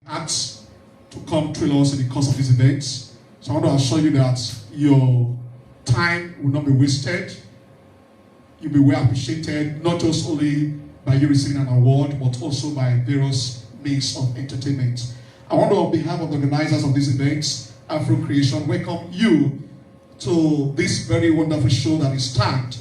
asked to come trail us in the course of this event. So I want to assure you that your time will not be wasted. You'll be well appreciated, not just only by you receiving an award, but also by various means of entertainment. I want to, on behalf of the organizers of this event, Afrocreation, welcome you to this very wonderful show that is tagged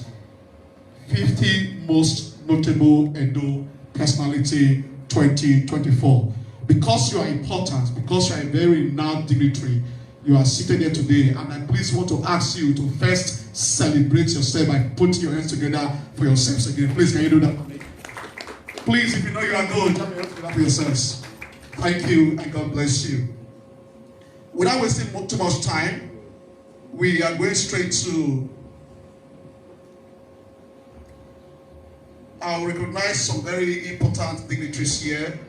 50 Most Notable Edo Personality 2024. Because you are important, because you are a very renowned dignitary, you are seated here today, and I please want to ask you to first celebrate yourself by putting your hands together for yourselves again. Please, can you do that for me? Please, if you know you are good, put your hands together for yourselves. Thank you, and God bless you. Without wasting too much time, we are going straight to I'll recognize some very important dignitaries here.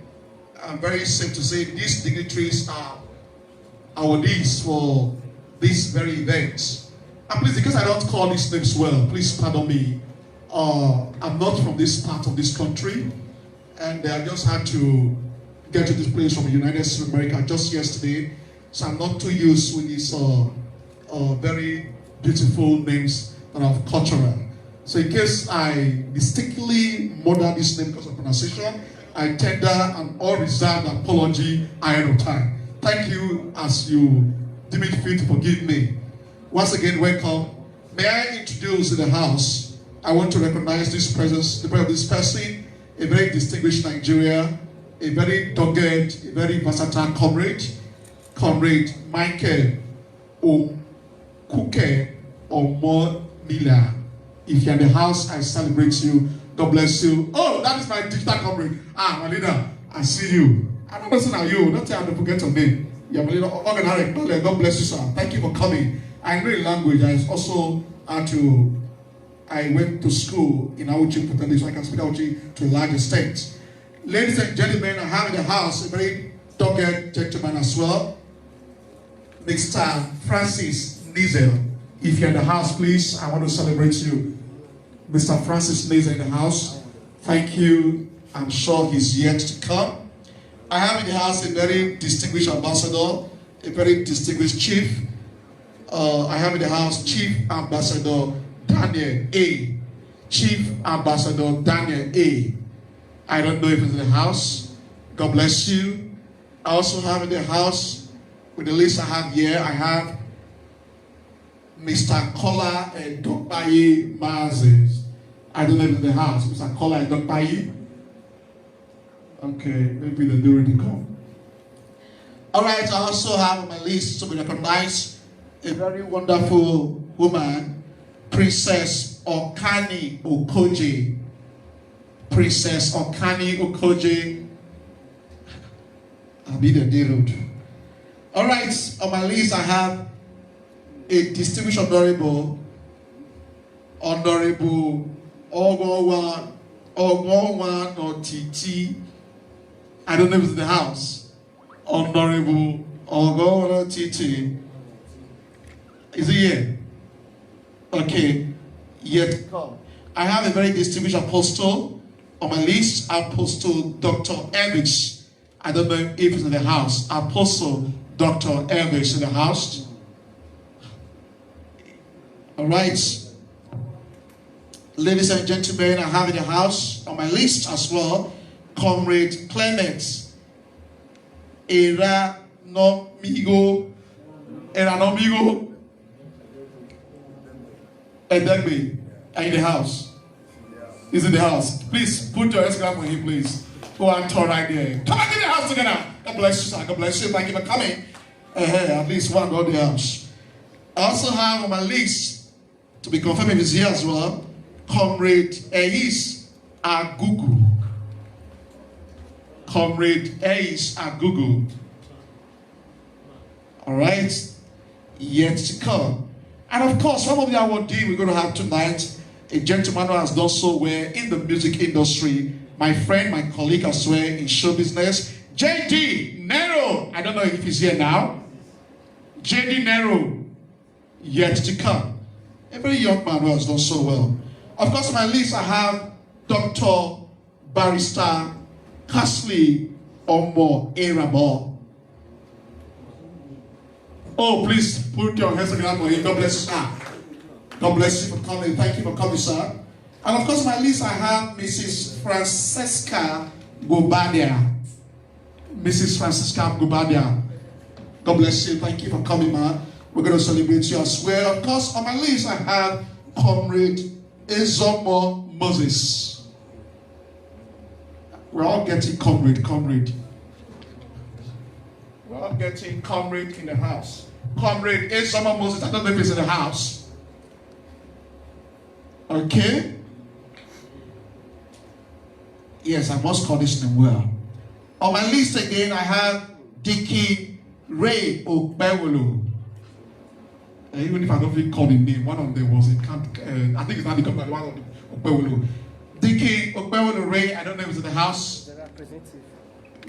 I'm very safe to say these dignitaries are awardees for this very event. And please, because I don't call these names well, please pardon me. I'm not from this part of this country, and I just had to get to this place from the United States of America just yesterday, so I'm not too used with these very beautiful names that are cultural. So in case I mistakenly murder this name because of pronunciation, I tender an unreserved apology ahead of time. Thank you as you deem it fit to forgive me. Once again, welcome. May I introduce in the house, I want to recognize this presence, the presence of this person, a very distinguished Nigerian, a very dogged, a very versatile comrade, Comrade Michael Okuke Omomila. If you're in the house, I celebrate you. God bless you. Oh, that is my digital comrade. My leader, I see you. I'm not listening to you. Don't tell me to forget your name. You're my leader. God bless you, sir. Thank you for coming. I know the language. I went to school in Auchi, so I can speak Auchi to a large extent. Ladies and gentlemen, I have in the house a very dogged gentleman as well, Mr. Francis Nizel. If you're in the house, please, I want to celebrate you. Mr. Francis Nizel in the house. Thank you. I'm sure he's yet to come. I have in the house a very distinguished ambassador, a very distinguished chief. I have in the house Chief Ambassador Daniel A. Chief Ambassador Daniel A. I don't know if he's in the house. God bless you. I also have in the house, with the list I have here, I have Mr. Kola and Dokpayi Mazes. I don't know if it's in the house. Mr. Kola and Dokpayi. Okay, maybe they do already come. Alright, I also have on my list to be recognized a very wonderful woman, Princess Okani Okoje. Princess Okani Okoje. I'll be the D-Road. Alright, on my list I have a distinguished honorable Ogowa Notiti. I don't know if it's in the house. Honorable Ogowa Notiti. Is he here? Okay. Yet come. I have a very distinguished apostle on my list, Apostle Dr. Elvis. I don't know if he's in the house. Apostle Dr. Elvis in the house. All right. Ladies and gentlemen, I have in the house on my list as well, Comrade Clement Eranomigo Edegbe. Are in the house? He's in the house. Please put your hands together for him, please. Go and turn right there. Come on, get the house together. God bless you, sir. God bless you. Thank you for coming. At least one got the house. I also have on my list, to be confirmed if he's here as well, Comrade Eis Agugu. Comrade Eis Agugu. Alright. Yet to come. And of course, one of the awardees we're going to have tonight, a gentleman who has done so well in the music industry, my friend, my colleague as well in show business, JD Nero. I don't know if he's here now. JD Nero, yet to come. A very young man who has done so well. Of course, on my list I have Dr. Barrister Casley Omo Erabo. Oh, please put your hands together for him. God bless you, sir. God bless you for coming. Thank you for coming, sir. And of course, on my list I have Mrs. Francesca Gobadia. Mrs. Francesca Gobadia. God bless you. Thank you for coming, man. We're going to celebrate you as well. Of course, on my list I have Comrade Ezomo Moses. We're all getting comrade. We're all getting comrade in the house. Comrade Ezomo Moses. I don't know if he's in the house. Okay. Yes, I must call this name well. On my list again, I have Dickie Ray Okbewolo. Even if I don't think call the name, one of them was it can't. I think it's not the company. One of them, Okbewolo. Dickie Okbewolo Ray. I don't know if it's in the house. The representative.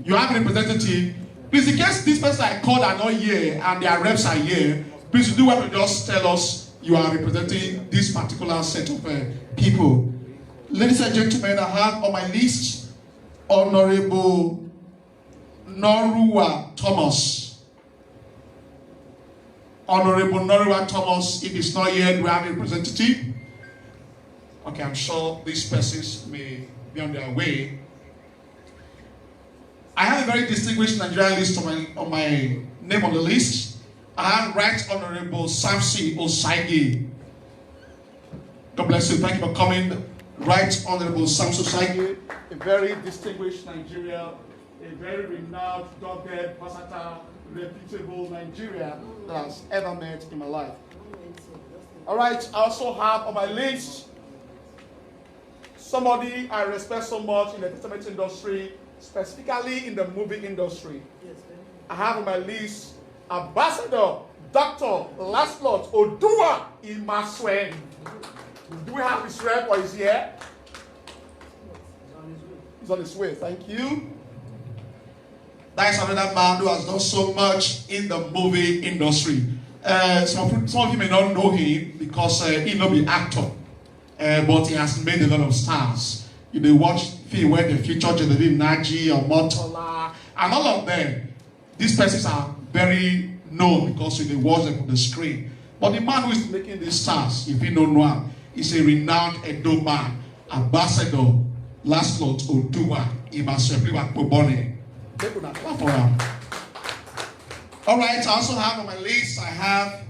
You have a representative. Please, in case this person I called are not here and their reps are here, please do what to just tell us you are representing this particular set of people. Ladies and gentlemen, I have on my list Honorable Norua Thomas. Honorable Norua Thomas, if it's not here, we have a representative. Okay, I'm sure these persons may be on their way. I have a very distinguished Nigerian list on my name on the list. I have Right Honorable Samson Osaigi. God bless you. Thank you for coming. Right Honorable Samson Osaigi, a very distinguished Nigerian, a very renowned, dogged, versatile, reputable Nigerian that has ever met in my life. All right, I also have on my list somebody I respect so much in the entertainment industry, specifically in the movie industry. I have on my list Ambassador Dr. Lancelot Odua Imaswen. Do we have his rep or is he here? He's on his way. Thank you. That is another man who has done so much in the movie industry. Some of you may not know him because he not be actor, but he has made a lot of stars. You may watch film where they feature Genevieve Naji or Motola and all of them. These persons are very known because they watch them on the screen. But the man who is making these stars, if you don't know him, is a renowned Edo man, Ambassador Lancelot Odua Imaswen. All right, I also have on my list, I have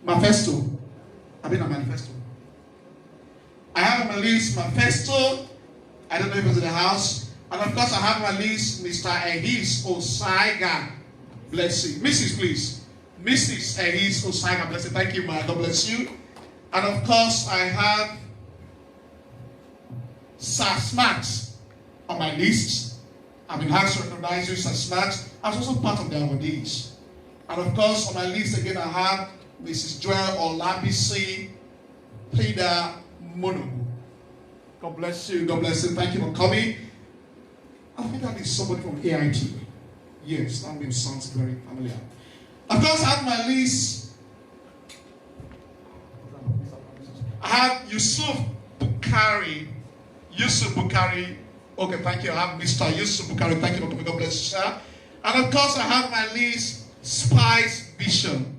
Manifesto. I've been on Manifesto. I have on my list Manifesto. I don't know if it's in the house. And of course, I have on my list Mr. Ehis Osaiga. Bless you. Mrs. please. Mrs. Ehis Osaiga. Bless you. Thank you, man. God bless you. And of course, I have Sir Smart on my list. I've been asked to recognize you, Sir Smart. I was also part of the awardees. And of course, on my list again, I have Mrs. Joel Olabisi Pleda Monobu. God bless you. God bless you. Thank you for coming. I think that is somebody from AIT. Yes, that name sounds very familiar. Of course, I have my list. I have Yusuf Bukari. Yusuf Bukari. Okay, thank you. I have Mr. Yusuf Bukari. Thank you for coming. God bless you, sir. And of course, I have my list, Spice Vision.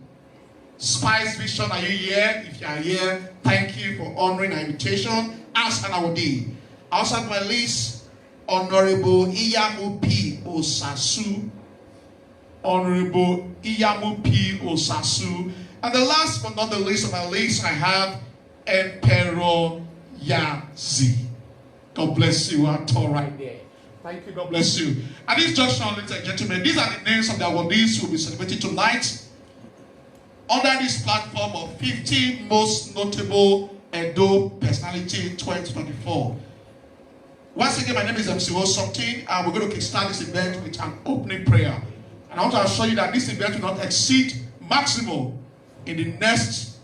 Spice Vision, are you here? If you are here, thank you for honoring our invitation as an awardee. I also have my list, Honorable Iyamu P. Osasu. Honorable Iyamu P. Osasu. And the last but not the least on my list, I have Emperor Yazi. God bless you. I'm tall right there. Thank you. God bless you. At this junction, ladies and gentlemen, these are the names of the awardees who will be celebrated tonight under this platform of 50 most notable Edo personality 2024. Once again, my name is MC Something, and we're going to kickstart this event with an opening prayer. And I want to assure you that this event will not exceed maximum in the next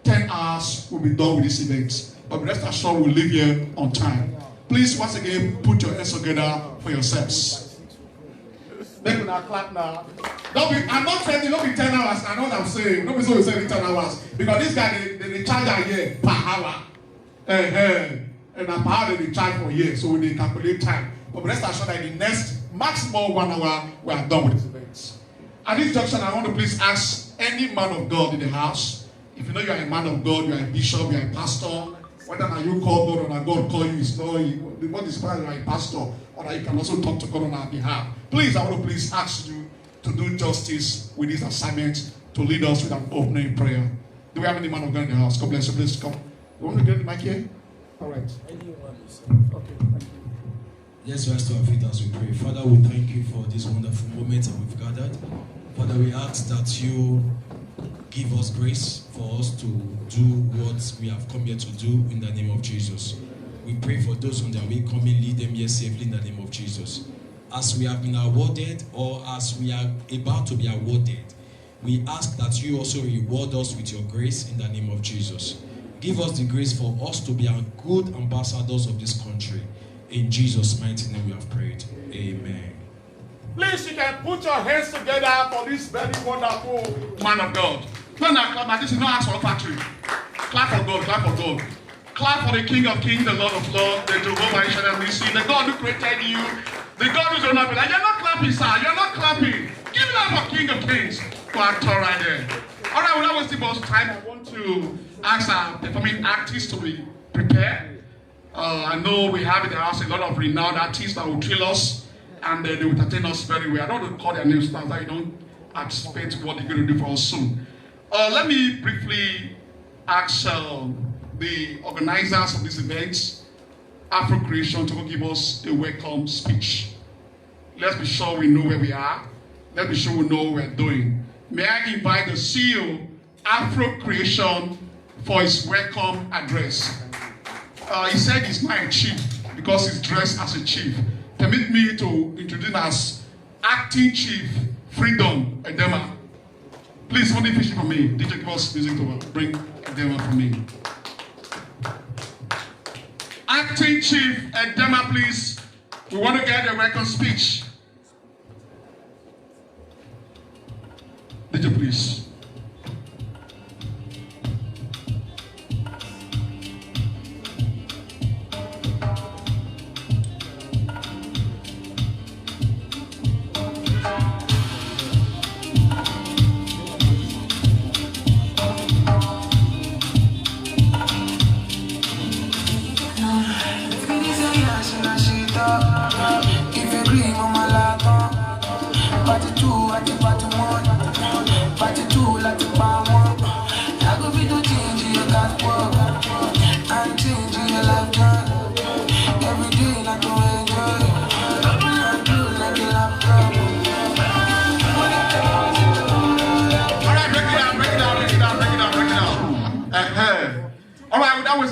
10 hours. We'll be done with this event. But rest assured, we'll leave here on time. Please, once again, put your hands together for yourselves. Then we'll clap now. I'm not saying it will be 10 hours. I know what I'm saying. Nobody saying 10 hours. Because this guy, they charge a year per hour. and I've had the charge for years, so we calculate time. But rest assured that in the next maximum 1 hour, we are done with this event. At this junction, I want to please ask any man of God in the house, if you know you are a man of God, you are a bishop, you are a pastor, whether now you call God or not God call you, it's not what is part you are a pastor, or that you can also talk to God on our behalf. Please, I want to please ask you to do justice with this assignment, to lead us with an opening prayer. Do we have any man of God in the house? God bless you. Please come. You want to get the mic here? All right. Okay. Thank you. Let's rise to our feet as we pray. Father, we thank you for this wonderful moment that we've gathered. Father, we ask that you give us grace for us to do what we have come here to do in the name of Jesus. We pray for those on their way coming, lead them here safely in the name of Jesus. As we have been awarded, or as we are about to be awarded, we ask that you also reward us with your grace in the name of Jesus. Give us the grace for us to be good ambassadors of this country. In Jesus' mighty name we have prayed. Amen. Please, you can put your hands together for this very wonderful man of God. No, clap. This is not ask for a factory. Clap for God, clap for God. Clap for the King of Kings, the Lord of Lords, the Jehovah Nissi, the God who created you, the God who's not be like, you're not clapping, sir. You're not clapping. Give it up for King of Kings. To our tour right there. All right, without wasting much time, I want to ask our performing artists to be prepared. I know we have in the house a lot of renowned artists that will thrill us, and they will entertain us very well. I don't want to call their names now, that you don't anticipate what they're going to do for us soon. Let me briefly ask the organizers of this event, Afrocreation, to give us a welcome speech. Let's be sure we know where we are. Let's be sure we know what we're doing. May I invite the CEO, Afrocreation, for his welcome address. He said he's not a chief because he's dressed as a chief. Permit me to introduce him as Acting Chief Freedom Edema. Please, hold the fish for me. DJ, give us music to bring Edema for me. Acting Chief Edema, please. We want to get a welcome speech. DJ, please.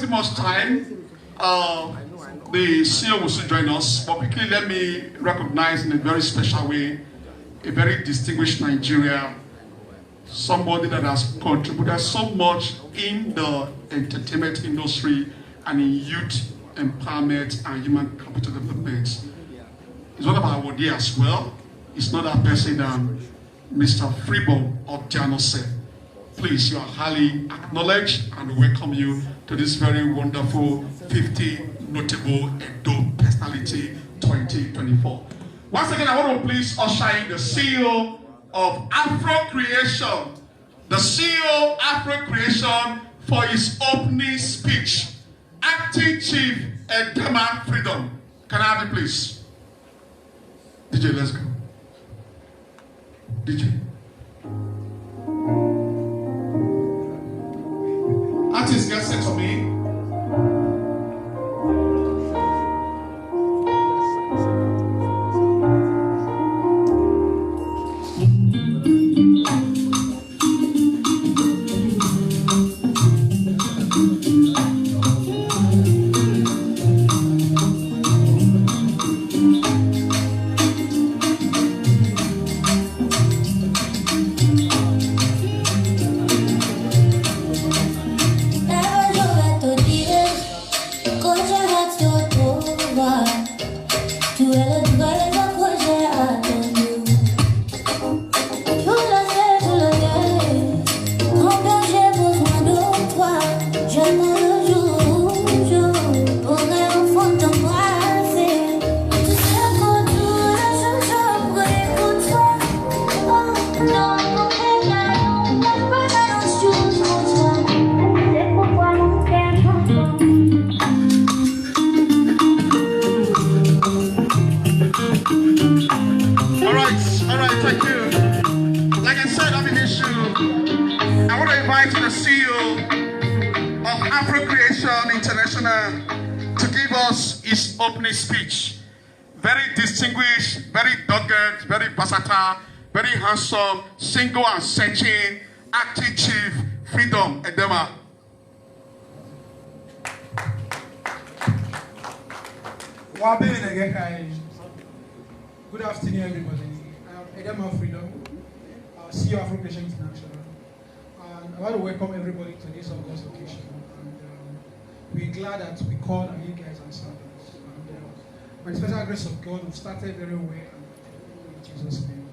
Much time, the CEO will soon join us, but quickly let me recognize in a very special way a very distinguished Nigerian, somebody that has contributed so much in the entertainment industry and in youth empowerment and human capital development. He's one of our awardees as well. It's not that person than Mr. Freeborn of Janose. Please, you are highly acknowledged and welcome you to this very wonderful 50 Notable Edo Personality 2024. Once again, I want to please usher in the CEO of Afrocreation, the CEO of Afrocreation, for his opening speech. Acting Chief Edema Freedom. Can I have it, please? DJ, let's go. DJ. Artists get set to me. International to give us his opening speech. Very distinguished, very dogged, very versatile, very handsome, single and searching, acting chief, Freedom Edema. Good afternoon, everybody. I'm Edema Freedom, CEO of Afrocreation International. And I want to welcome everybody to this August occasion. And we're glad that we called on you guys and served us. And by the special grace of God, we've started very well in Jesus' name.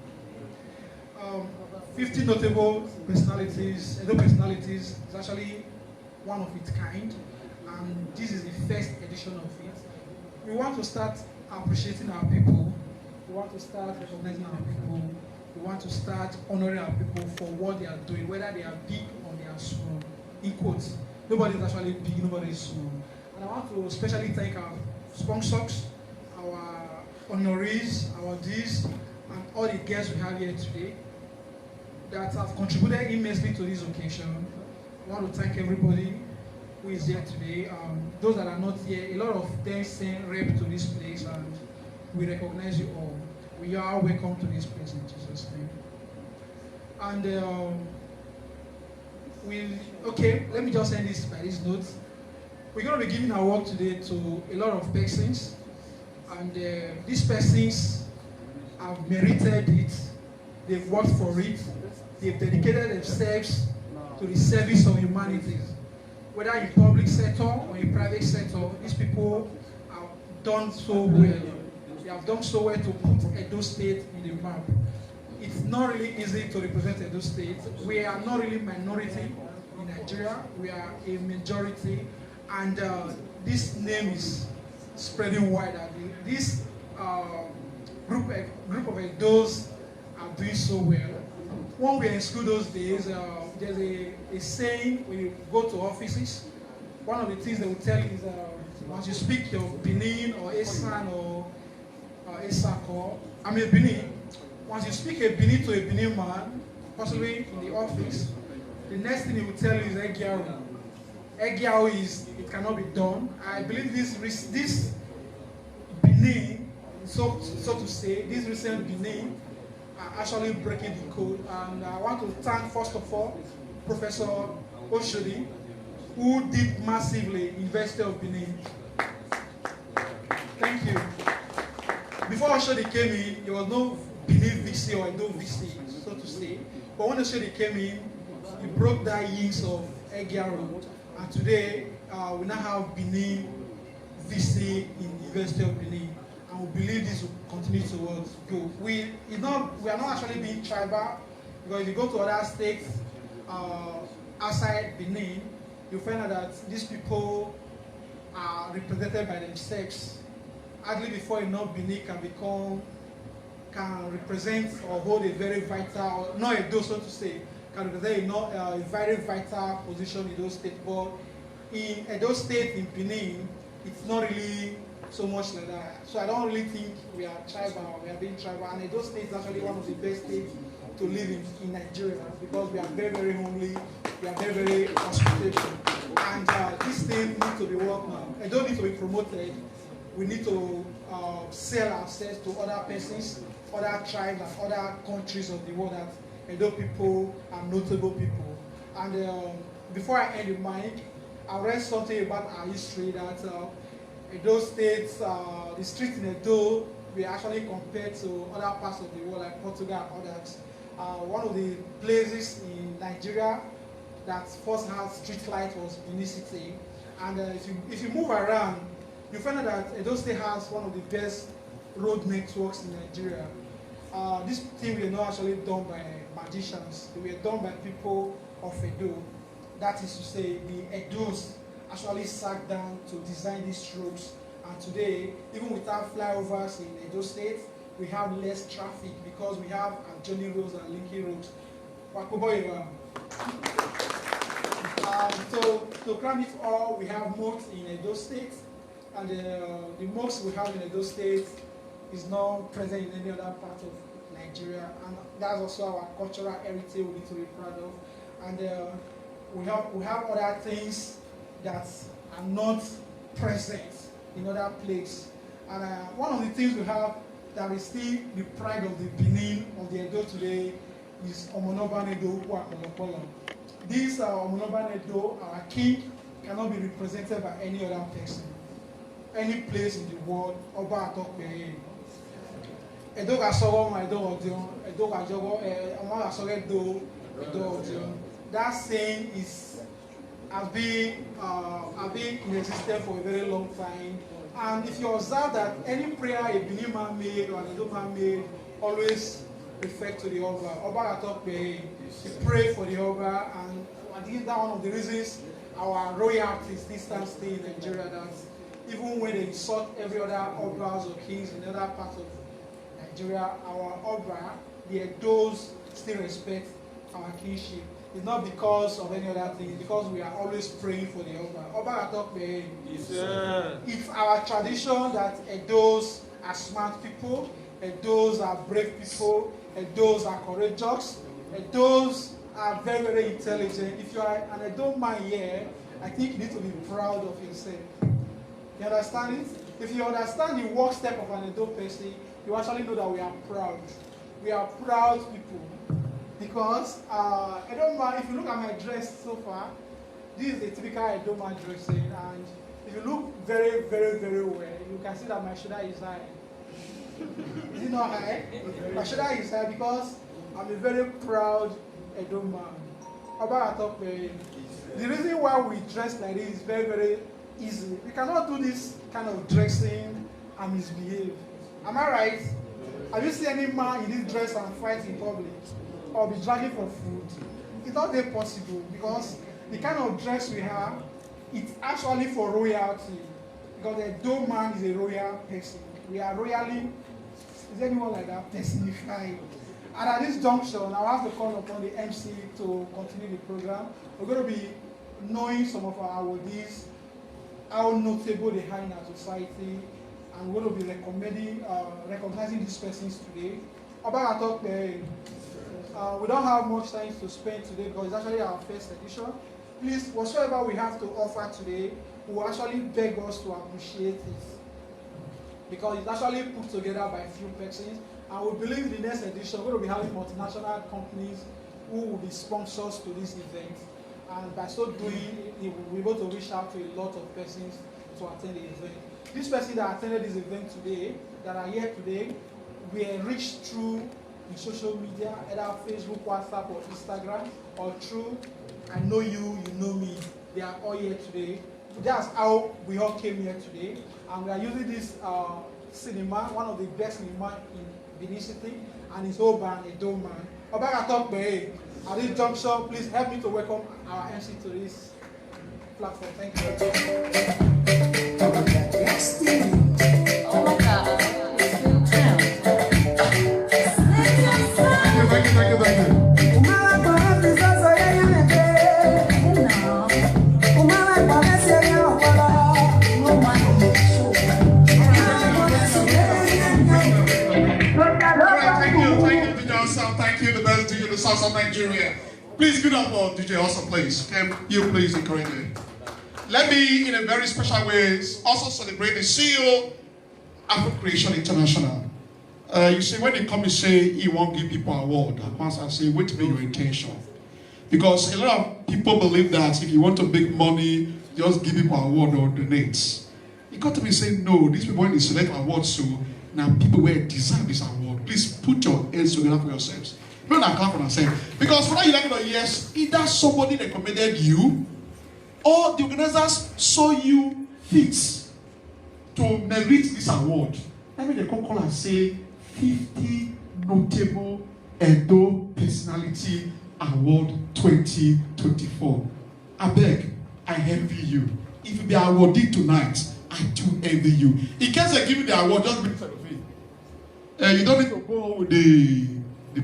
50 notable personalities, Edo personalities, is actually one of its kind. And this is the first edition of it. We want to start appreciating our people. We want to start recognizing our people. We want to start honoring our people for what they are doing, whether they are big or they are small. In quotes, nobody is actually big, nobody is small. And I want to especially thank our sponsors, our honorees, our Ds, and all the guests we have here today that have contributed immensely to this occasion. I want to thank everybody who is here today. Those that are not here, a lot of them send rep to this place, and we recognize you all. We are welcome to this place in Jesus' name. And let me just end this by this note. We're going to be giving our work today to a lot of persons, and these persons have merited it. They've worked for it. They've dedicated themselves to the service of humanity. Whether in public sector or in private sector, these people have done so well. They have done so well to put Edo State in the map. It's not really easy to represent Edo State. We are not really minority in Nigeria. We are a majority, and this name is spreading wider. This group of Edos are doing so well. When we were in school those days, there's a saying when you go to offices. One of the things they will tell you is once you speak your Benin or Esan or Esako, I'm a Benin. Once you speak a Benin to a Benin man, possibly in the office, the next thing he will tell you is Egiaru. Egiaru is, it cannot be done. I believe this Benin, so to say, this recent Benin are actually breaking the code. And I want to thank, first of all, Professor Oshodi, who did massively in University of Benin. Thank you. Before Oshodi came in, there was no Benin VC or no VC, so to say. But when Oshodi came in, he broke that yinks of Egiaru. And today, we now have Benin VC in University of Benin. And we believe this will continue to go. We are not actually being tribal, because if you go to other states outside Benin, you find out that these people are represented by themselves. Hardly before enough Benin can represent or hold a very vital, not a dose so to say, can represent a very vital position in those states. But in those states in Benin, it's not really so much like that. So I don't really think we are tribal, we are being tribal. And Edo State is actually one of the best states to live in Nigeria, because we are very, very homely, we are very, very hospitable. And this thing needs to be worked now. Edo needs to be promoted. We need to sell ourselves to other persons, other tribes, and other countries of the world that Edo people are notable people. And before I end the mic, I read something about our history that Edo State, the streets in Edo, we actually compared to other parts of the world like Portugal and others. One of the places in Nigeria that first had street light was Benin City. And if you move around, you find out that Edo State has one of the best road networks in Nigeria. This thing were not actually done by magicians. They were done by people of Edo. That is to say, the Edos actually sat down to design these roads. And today, even without flyovers in Edo State, we have less traffic because we have journey roads and linking roads. So to cram it all, we have mosques in Edo State, and the mosques we have in Edo State is not present in any other part of Nigeria, and that's also our cultural heritage we need to be proud of. And we have other things that are not present in other places. And one of the things we have that is still the pride of the Benin, of the Edo today, is Omonoban Edo Ukwakolokolo. This Omonoban Edo, our king, cannot be represented by any other person, any place in the world. Oba Atokpe. Edo Gasogo, my Edo Odion, Edo Gajogo, Oma Gasogo Edo Odion. That saying has been in existence for a very long time. And if you observe that any prayer a Benin man made or an Edo man made always refer to the Oba. Oba Atokpe, he prayed for the Oba, and I think that's one of the reasons our royalty still stands still in Nigeria, that even when they insult every other Obas or kings in other parts of Nigeria, our Oba, the Edos, still respect our kingship. It's not because of any other thing, it's because we are always praying for the Oba. Oba Atokpe, it's our tradition that Edos are smart people, Edos are brave people, Edos are courageous, Edos are very, very intelligent. If you are an Edo man here, I think you need to be proud of yourself. You understand it? If you understand the work step of an Edo person, you actually know that we are proud. We are proud people. Because Edo man, if you look at my dress so far, this is a typical Edo man dressing, and if you look very, very, very well, you can see that my shoulder is high. Is it not high? My shoulder is high because I'm a very proud Edo man. Oba Atokpe, the reason why we dress like this is very, very easy. We cannot do this kind of dressing and misbehave. Am I right? Have you seen any man in this dress and fight in public or be dragging for food? It's not that possible, because the kind of dress we have, it's actually for royalty. Because the Edo man is a royal person. We are royally, is anyone like that, personified. And at this junction, I'll have to call upon the MC to continue the program. We're going to be knowing some of our awardees, how notable they are in our society, and we're going to be recognizing these persons today. Oba Atokpe, we don't have much time to spend today because it's actually our first edition. Please, whatsoever we have to offer today, we will actually beg us to appreciate it, because it's actually put together by a few persons. And we believe in the next edition, we're going to be having multinational companies who will be sponsors to this event. And by so doing, we will be able to reach out to a lot of persons to attend the event. These persons that attended this event today, that are here today, were reached through the social media, either Facebook, WhatsApp, or Instagram, or through I know you, you know me. They are all here today. That's how we all came here today. And we are using this cinema, one of the best cinema in Benin City, and his whole band, Edo man. Oba Atokpe, at this junction, please help me to welcome our MC to this platform. Thank you. Oh my God. Thank you. Thank you, the best DJ in the south of Nigeria. Please give it up for DJ Awesome, please. Can you please encourage it? Let me, in a very special way, also celebrate the CEO, Afrocreation International. You see, when they come and say he won't give people an award, at once I say, wait to be your intention. Because a lot of people believe that if you want to make money, just give people an award or donate. You got to be saying, no, these people, when they select awards, so now people will deserve this award. Please put your hands together for yourselves. Don't account for yourself. Because whether you like it or yes, either somebody recommended you or the organizers saw you fit to merit this award. Let me call and say 50 Notable Edo Personality Award 2024. I beg, I envy you. If you be awarded tonight, I do envy you. In case they give you the award, just bring it of it. You don't need to go with the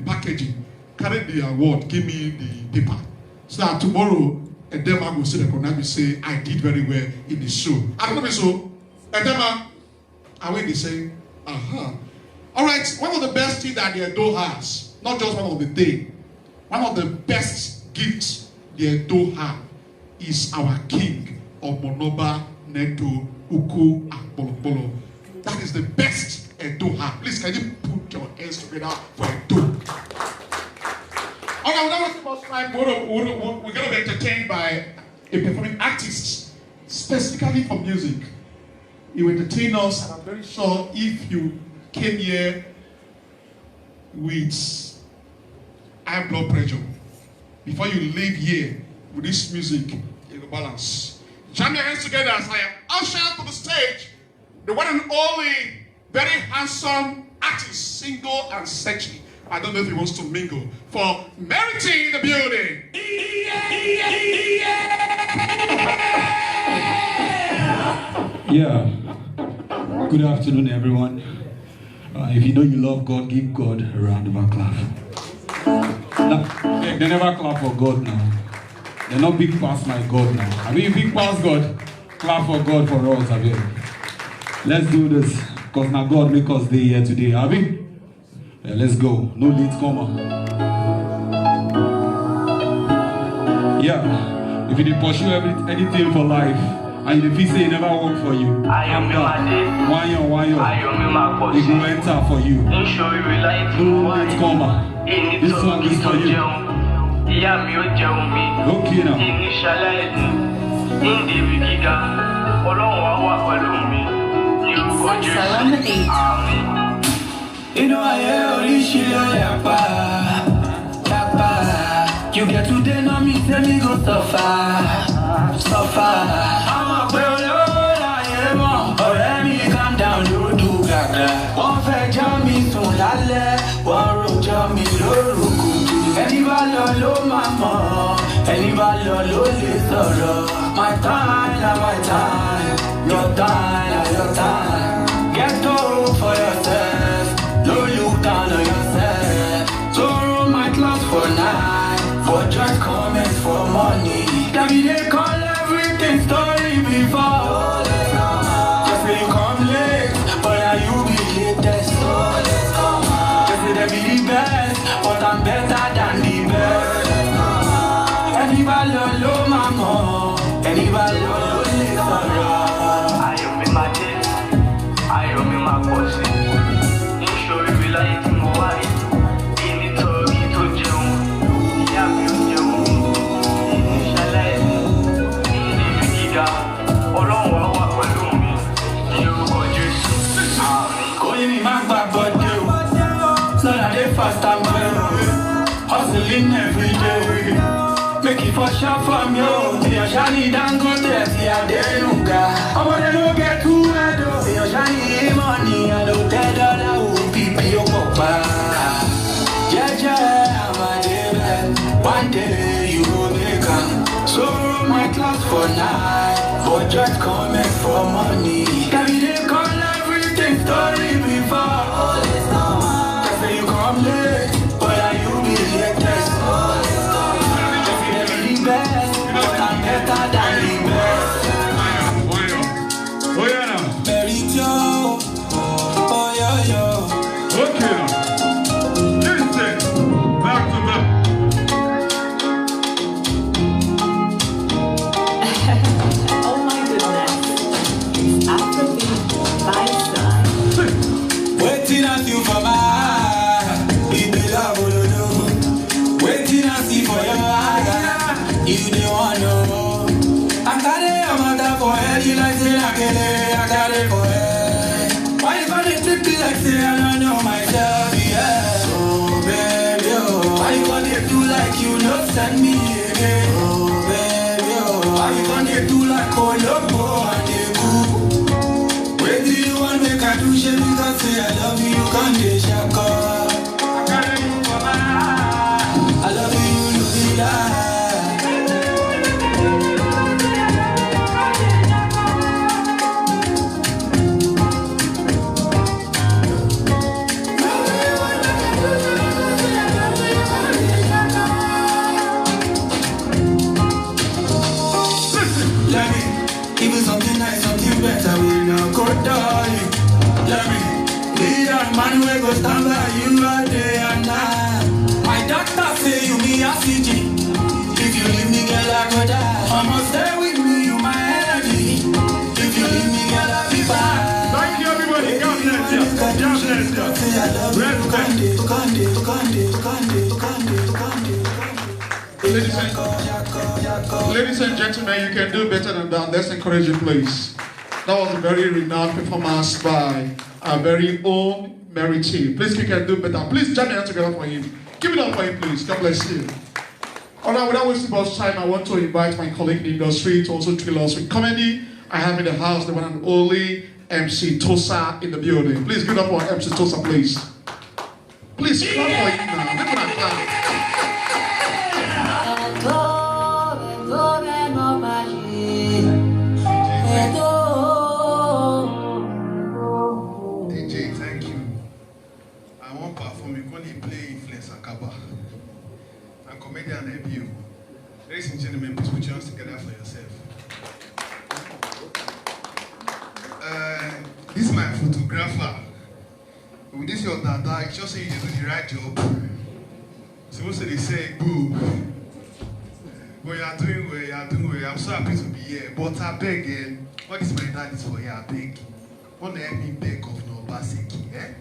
packaging. Carry the award, give me the paper. So that tomorrow, and then I will say, recognize me, say, I did very well in the show. I don't know so. And then I will be saying, aha. All right, one of the best things that the Edo has, not just one of the things, one of the best gifts the Edo have is our king, Omonoba Neto Uku Akpolopolo. That is the best Edo have. Please, can you put your hands together for Edo? Okay, without wasting much time, we're going to be entertained by a performing artist, specifically for music. He will entertain us, and I'm very sure if you came here with high blood pressure, before you leave here with this music, you will balance. Jam your hands together as I usher to the stage the one and only, very handsome artist, single and sexy. I don't know if he wants to mingle. For Merity in the building. Yeah. Good afternoon, everyone. If you know you love God, give God a round of applause. They never clap for God now. They're not big past my God now. I mean, big past God, clap for God for us. I mean, let's do this, because now God make us day here today. Have we? Yeah, let's go. No late comer. Yeah. If you didn't pursue anything for life, and if you say it never work for you, calm down. Why you? It will enter for you. No late comer. This song is for you. Okay now. You know I yapa. You get to the know me, say me go suffer. I'm a girl, I am or me calm down, no do gaga. One fetch me soon, lale, one roach me loruku. Anybody lo mama, anybody lo lisoro. My time, my time, your time, your time. Get to for yourself. Don't look down on yourself. So roll my clothes for night, for just comments for money. That be they call everything story before. Just say you come late, but now you be latest. Just say they be the best, but I'm better than the best. Anybody low mama, anybody low little. I am in my days, I am in my pussy. Fast and well, hustling every day. Make it for sure from you. Your shiny dango dirty and they nuga. I wanna no get too hard. Your shiny money and no $10 will be your papa. Yeah, I'm a devil. One day you will make them. So roll my clothes for night, but just coming for money. That be they call everything story before. I'm late, but I you be latest. Just be the best, but I'm better than the best. Oh yeah now. Mary Joe, oh yo. Okay now. Listen, back to back. Oh my goodness. It's Afrocreation by Sun. Waiting at you for my waiting and see for your eye. You the one know. I got it, I'm out for head. You like say I got it for head. Why you gonna treat me like say I don't know myself? Yeah. Oh baby, oh. Why you gonna do like you not send me again? Oh baby, oh. Why you gonna do like oh loco and they cool? Wait till you want make I do shit because say I love you, you can't get shaka. I love you, you be that. Let me give you something nice, something better. We not go darling. Let me be that man who go stand by Ladies and gentlemen, you can do better than that. Let's encourage you, please. That was a very renowned performance by our very own Mary T. Please, you can do better. Please jam your hands together for him. Give it up for him, please. God bless you. All right, without wasting much time, I want to invite my colleague in the industry to also thrill us with comedy. I have in the house the one and only MC Tosa in the building. Please give it up for MC Tosa, please. Please clap for him now. Make one clap. DJ, thank you. I won't perform. You can't play influence and kaba. I'm comedian debut. Ladies and gentlemen, please put your hands together for yourself. This is my photographer. With this your data, it's just saying you do the right job. Supposed to say, boo. But you are doing well, you are doing well. I'm so happy to be here. But I beg, what is my dad is for here? I beg. What let me beg of no basic, eh?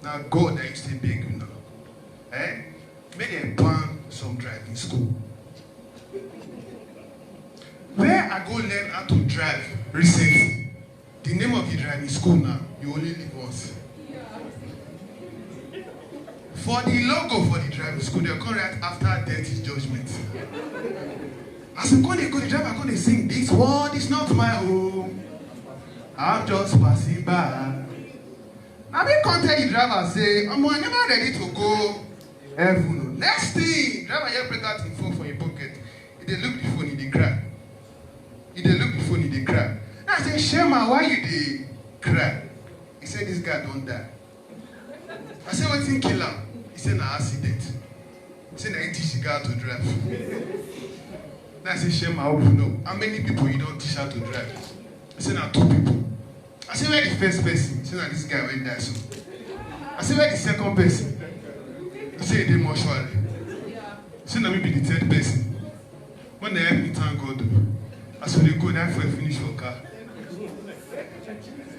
Now God, I used to beg you now. Eh? Make them ban some driving school. Where I go learn how to drive recently, the name of the driving school now, you only live once. For the logo for the driving school, they'll come right after death is judgment. As I'm going to go, the driver going to sing, this world is not my home. I'm just passing by. Now they can't tell the driver, say, I'm never ready to go heaven. Next thing, driver here break out his phone from your pocket. If they look the phone, he dey cry. If they look the phone, he dey cry. I say, Shema, why you dey cry? He said, this guy don't die. I said, what's in kill him? He said, nah, accident. He said, nah, he teach the guy to drive. Then I said, Shema, I don't know. How many people you don't teach how to drive? I said, nah, 2 people. I said, where the first person? He said, nah, this guy went die soon. I said, where the second person? He said, he did mortuary. He said, nah, maybe the third person. When they help me, thank God. I said, they go there for a finish your car.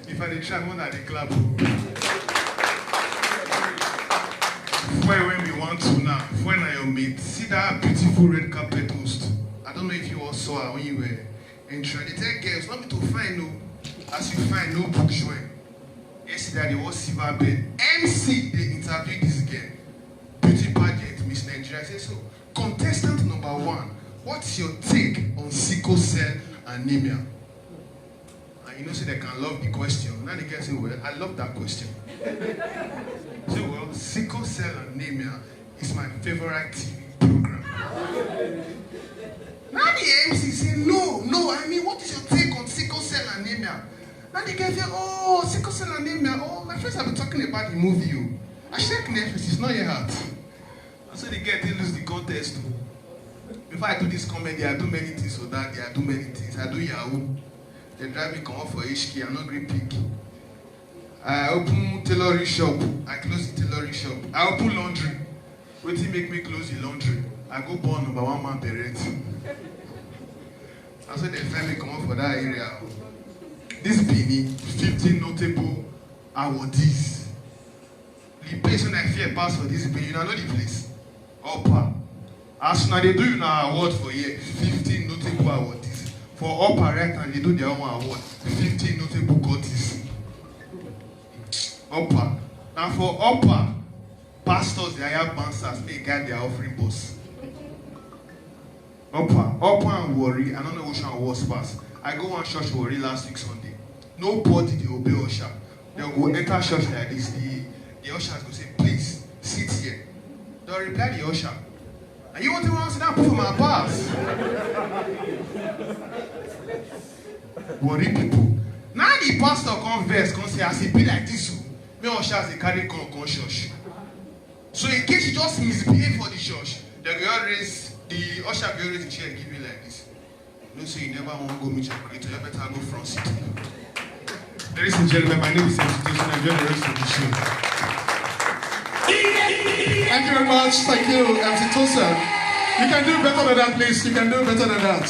If I dey try, one at the clap. When we want to now, when I am mate, see that beautiful red carpet host. I don't know if you all saw her when you were entering. They tell girls, not me to find no, as you find no book join. Yesterday, there was silver bed. MC, they interviewed this girl. Beauty pageant, Miss Nigeria. I said, so, contestant number 1, what's your take on sickle cell anemia? And you know, say they can love the question. Now the girl say, well, I love that question. So, well, sickle cell anemia is my favorite TV program. Now the MC say, no, I mean, what is your take on sickle cell anemia? Now the guy say, oh, sickle cell anemia. Oh, my friends have been talking about the movie. Oh. I check Netflix, it's not yet out. And so the guy didn't lose the contest too. Before I do this comedy, I do many things for that. I do many things. I do Yahoo. They drive me come up for HK. I'm not great pick. I open tailoring shop. I close the tailoring shop. I open laundry. Waiting make me close the laundry. I go born number 1 man parent. And so they find me come up for that area. This Beanie, 15 notable awardees. The place when I fear pass for this Beanie, you know the place. Upper. As soon as they do you now award for year, 15 notable awardees. For upper right and they do their own award, 15 notable courtesies. Upper. Now for upper, pastors, they have bouncers, they guide their offering boss. Upper and worry, I don't know which one was pass. I go one church worry last week Sunday. Nobody they obey usher. They'll go enter church like this. The ushers go say, please, sit here. They'll reply the usher. And you want to sit down for my pass? Worry people. Now the pastor converse, come say, as it be like this, me ushers they carry gun church. So in case you just misbehave for the church, they will always, the usher will always the chair and give you like this. You say you never want to go meet your creator, you better go front seat. Ladies and gentlemen, my name is Institution. Enjoy the rest of the show. Thank you very much. Thank you, MC Tosa. You can do better than that, please. You can do better than that.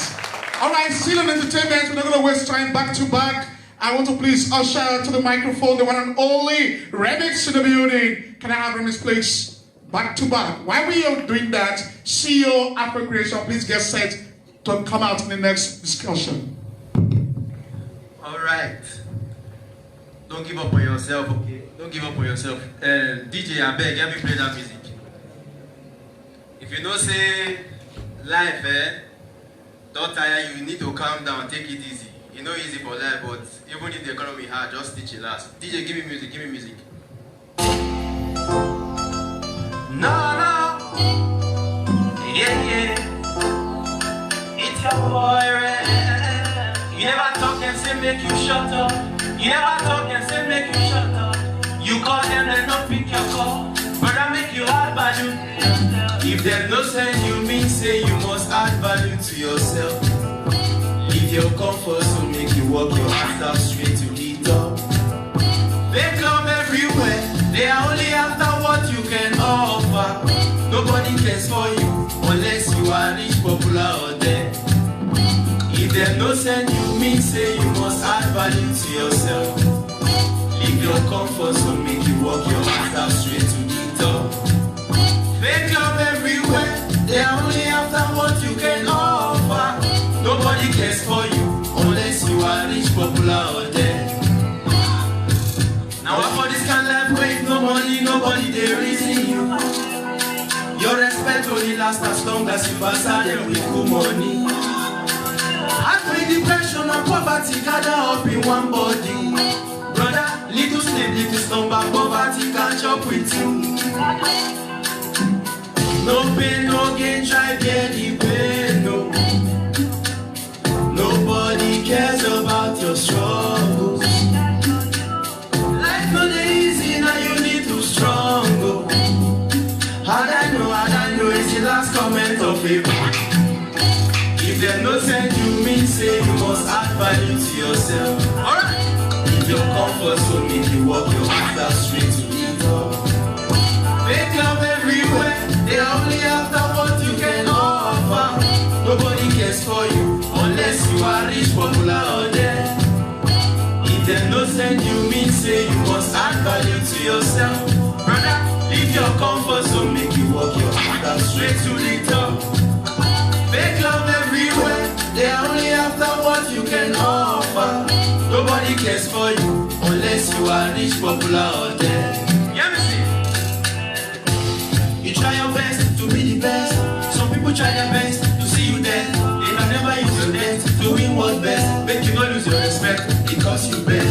All right, still on entertainment. We're not going to waste time. Back to back. I want to please usher to the microphone the one and only Remix in the building. Can I have Remix, please? Back to back. While we are doing that, CEO Afrocreation, please get set to come out in the next discussion. All right. Don't give up on yourself, okay? Don't give up on yourself. DJ, I beg, let me play that music. If you know, say, life, don't tire, you need to calm down, take it easy. You know, easy for life, but even if the economy hard, just teach it last. DJ, give me music, give me music. No, yeah. It's your boy, Red. You never talk and say make you shut up. You never talk and say make you shut up. You call them and not pick your call. Brother, make you add value. If them no send you, mean say you must add value to yourself. Leave your comfort so make you walk your ass up straight to the top. They come everywhere. They are only after what you can offer. Nobody cares for you unless you are rich, popular or dead. If them no send you, mean say you must add value to yourself. Leave your comfort so make you walk your ass up straight to the top. They come everywhere. They are only after what you can offer. Nobody cares for you unless you are rich, popular or dead. Now for this kind of life where no money, nobody they reason you. Your respect only lasts as long as you pass out them with good money. Heartbreak, depression and poverty gather up in one body. Brother, little sleep, little slumber, poverty catch up with you. No pain, no gain, try bear the pain, no. Nobody cares about your struggles. Life not easy, now you need to struggle. How'd I know, it's the last comment of it. If them no send you, mean say you must add value to yourself. Alright. If your comfort so make you walk your ass straight to the top. They come everywhere, they are only after what you can offer. Nobody cares for you unless you are rich, popular or dead. If them no send you, mean say you must add value to yourself. Brother, leave your comfort so make you walk your ass straight to the top. They come everywhere, they are only after what you can offer. Nobody cares for you unless you are rich, popular or dead. Yeah, me see. You try your best to be the best. Some people try their best to see you dead. They can never use your debt to win what's best. Make you not lose your respect because you bet.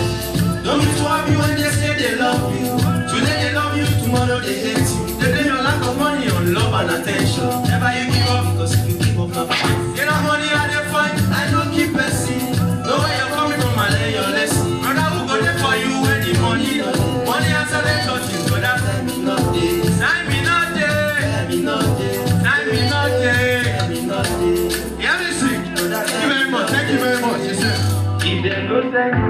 Don't be too happy when they say they love you. Today they love you, tomorrow they hate you. They blame your lack of money on love and attention. Never you give up because if you give up now, you know money and they find I don't keep pressing. Know where you're coming from and learn your lesson. Brother who go there for you when the money don't. Money answer their thoughts, but that time me not there. Time me not there. Time me not there. Time me not there. Time me not there. Yeah, me sing. Thank you very much. Thank you very much. Yes, sir. If they don't thank you.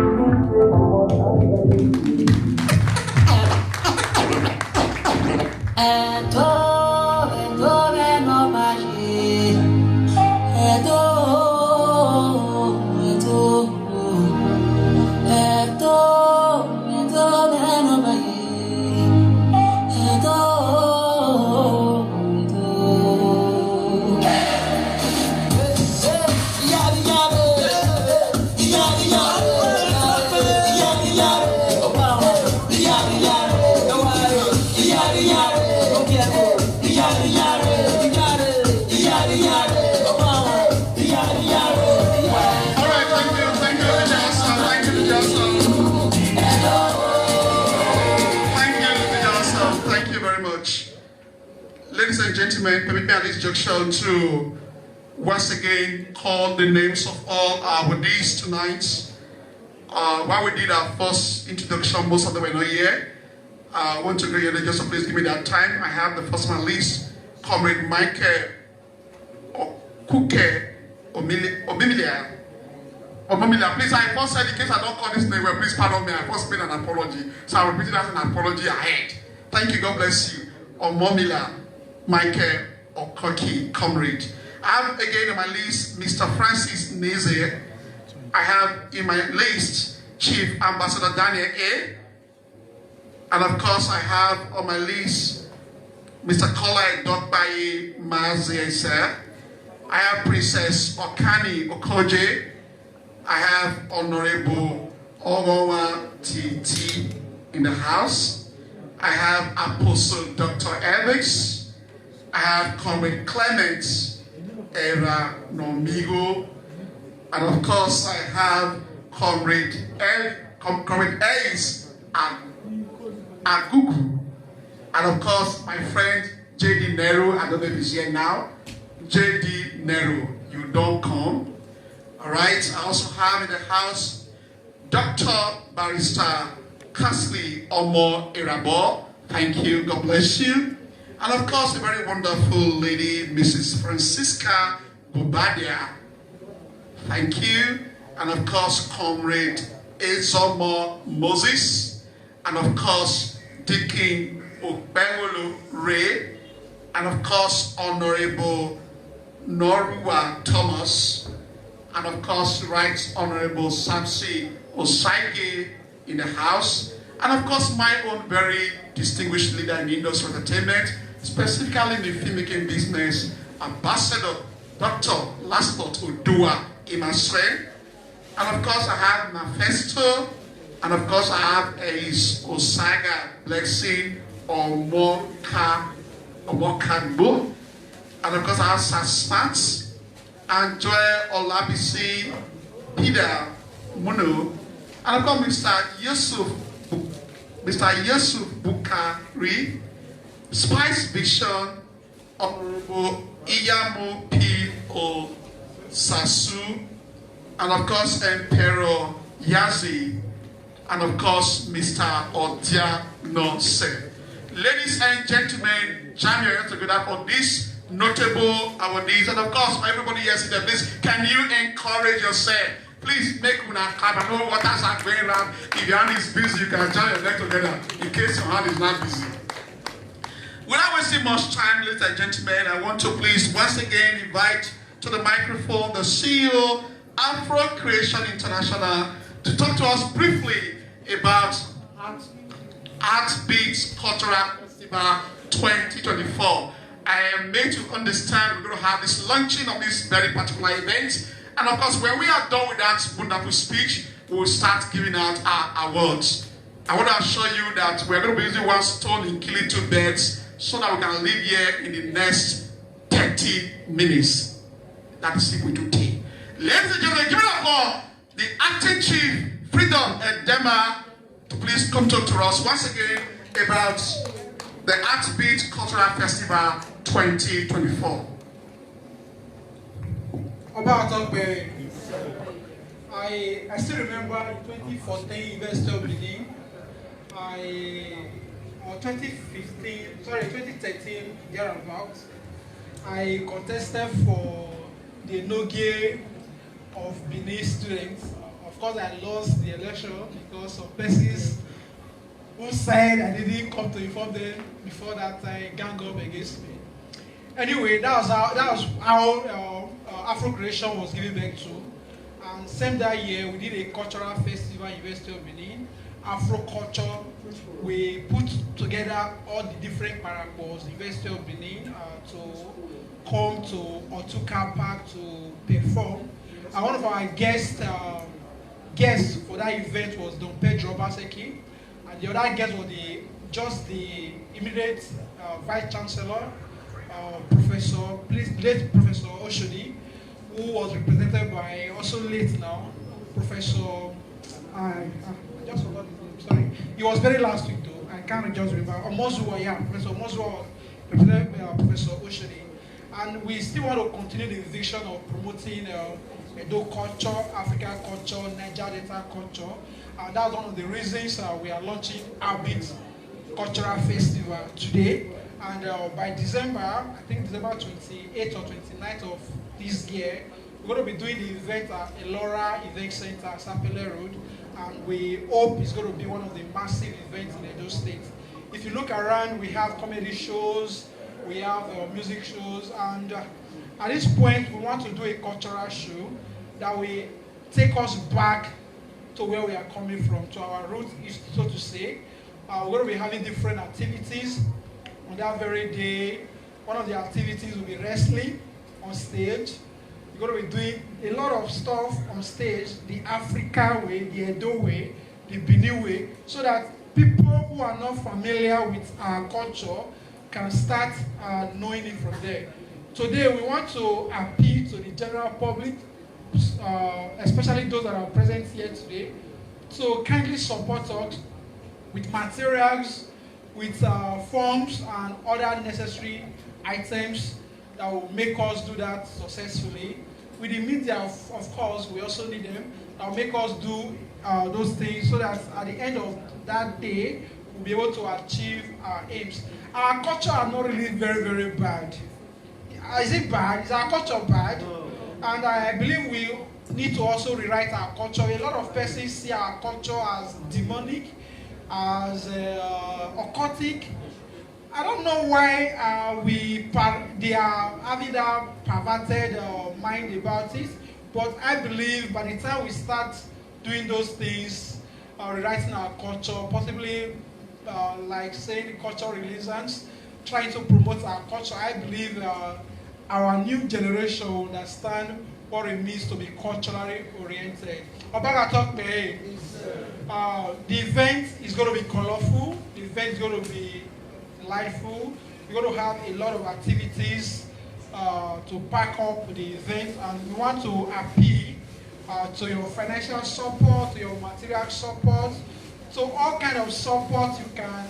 Ladies and gentlemen, permit me at this junction to once again call the names of all our awardees tonight. While we did our first introduction, most of them were not here. I want to go here, just so please give me that time. I have the first one list, Comrade Michael Okuke Omimilia. Please, I first said in case I don't call this name, well, please pardon me. I first made an apology. So I'll repeat it as an apology ahead. Thank you, God bless you. Omomila Michael Okoki, comrade. I have again on my list Mr. Francis Neze. I have in my list Chief Ambassador Daniel A. And of course, I have on my list Mr. Kola Edokbayi Maziese. I have Princess Okani Okoje. I have Honorable Ogowa T.T. in the house. I have Apostle Dr. Evans. I have Comrade Clement Era Nomigo. And of course, I have Comrade Ace Agugu. And of course, my friend J.D. Nero. I don't know if he's here now. J.D. Nero, you don't come. All right. I also have in the house Dr. Barrister Kasley Omo Irabo. Thank you. God bless you. And of course, a very wonderful lady, Mrs. Francisca Bubadia. Thank you. And of course, Comrade Ezomo Moses. And of course, Deacon Okbengolo Ray. And of course, Honorable Norua Thomas. And of course, Right Honorable Samsi Osaige in the house. And of course, my own very distinguished leader in the industry of entertainment, specifically in the filmmaking business, Ambassador Dr. Lastot Odua Imasre. And of course, I have Mafesto. And of course, I have Ace Osaga Blessing Omokambo. And of course, I have Sasmat and Joy Olabisi Peter Muno. And of course, Mr. Yusuf Bukari, Spice Vision, Honorable Iyamu P. O. Sasu, and of course, Emperor Yazi, and of course, Mr. Odia Nonse. Ladies and gentlemen, jam your hands together for this notable awardees. And of course, for everybody here sitting, please, can you encourage yourself? Please make una clap. I know what are going around. If your hand is busy, you can jam your leg together in case your hand is not busy. Without wasting much time, ladies and gentlemen, I want to please once again invite to the microphone the CEO, Afrocreation International, to talk to us briefly about Art Beats Cultural Festival 2024. I am made to understand we're going to have this launching of this very particular event. And of course, when we are done with that wonderful speech, we will start giving out our awards. I want to assure you that we're going to be using one stone in killing two birds so that we can live here in the next 30 minutes. That is if we do tea. Ladies and gentlemen, give it up for the acting chief, Freedom Edema, to please come talk to us once again about the Art Beat Cultural Festival 2024. About I still remember 2014 Investor Building. Or 2013, thereabouts, I contested for the Nogie of Benin students. Of course, I lost the election because of persons who said I didn't come to inform them before that gang up against me. Anyway, that was how Afrocreation was given back to. And same that year, we did a cultural festival in University of Benin, Afroculture. We put together all the different paracors in University of Benin to come to Otuka Park to perform. And one of our guests for that event was Don Pedro Obaseki, and the other guest was the immediate Vice Chancellor, late Professor Oshodi, who was represented by also late now Professor. I just forgot his name. Sorry, he was very last week though. I can't just remember. Omozuwa, yeah, Professor Omozuwa, represented by Professor Oshodi, and we still want to continue the vision of promoting Edo culture, African culture, Niger Delta culture. That's one of the reasons we are launching Art Beat Cultural Festival today. And by December, I think December 28th or 29th of this year, we're going to be doing the event at Elora Event Center, Sapele Road. And we hope it's going to be one of the massive events in Edo State. If you look around, we have comedy shows, we have music shows, and at this point, we want to do a cultural show that will take us back to where we are coming from, to our roots, so to say. We're going to be having different activities on that very day. One of the activities will be wrestling on stage. We're going to be doing a lot of stuff on stage, the Africa way, the Edo way, the Benin way, so that people who are not familiar with our culture can start knowing it from there. Today, we want to appeal to the general public, especially those that are present here today, to kindly support us with materials, with forms and other necessary items that will make us do that successfully. With the media, of course, we also need them. That will make us do those things so that at the end of that day, we'll be able to achieve our aims. Our culture are not really very, very bad. Is it bad? Is our culture bad? And I believe we need to also rewrite our culture. A lot of persons see our culture as demonic, as occultic. I don't know why they are having that perverted mind about it, but I believe by the time we start doing those things, rewriting our culture, possibly like saying cultural relations, trying to promote our culture, I believe our new generation will understand what it means to be culturally oriented. The event is going to be colorful, the event is going to be delightful. We're going to have a lot of activities to pack up the event, and we want to appeal to your financial support, to your material support, to all kind of support you can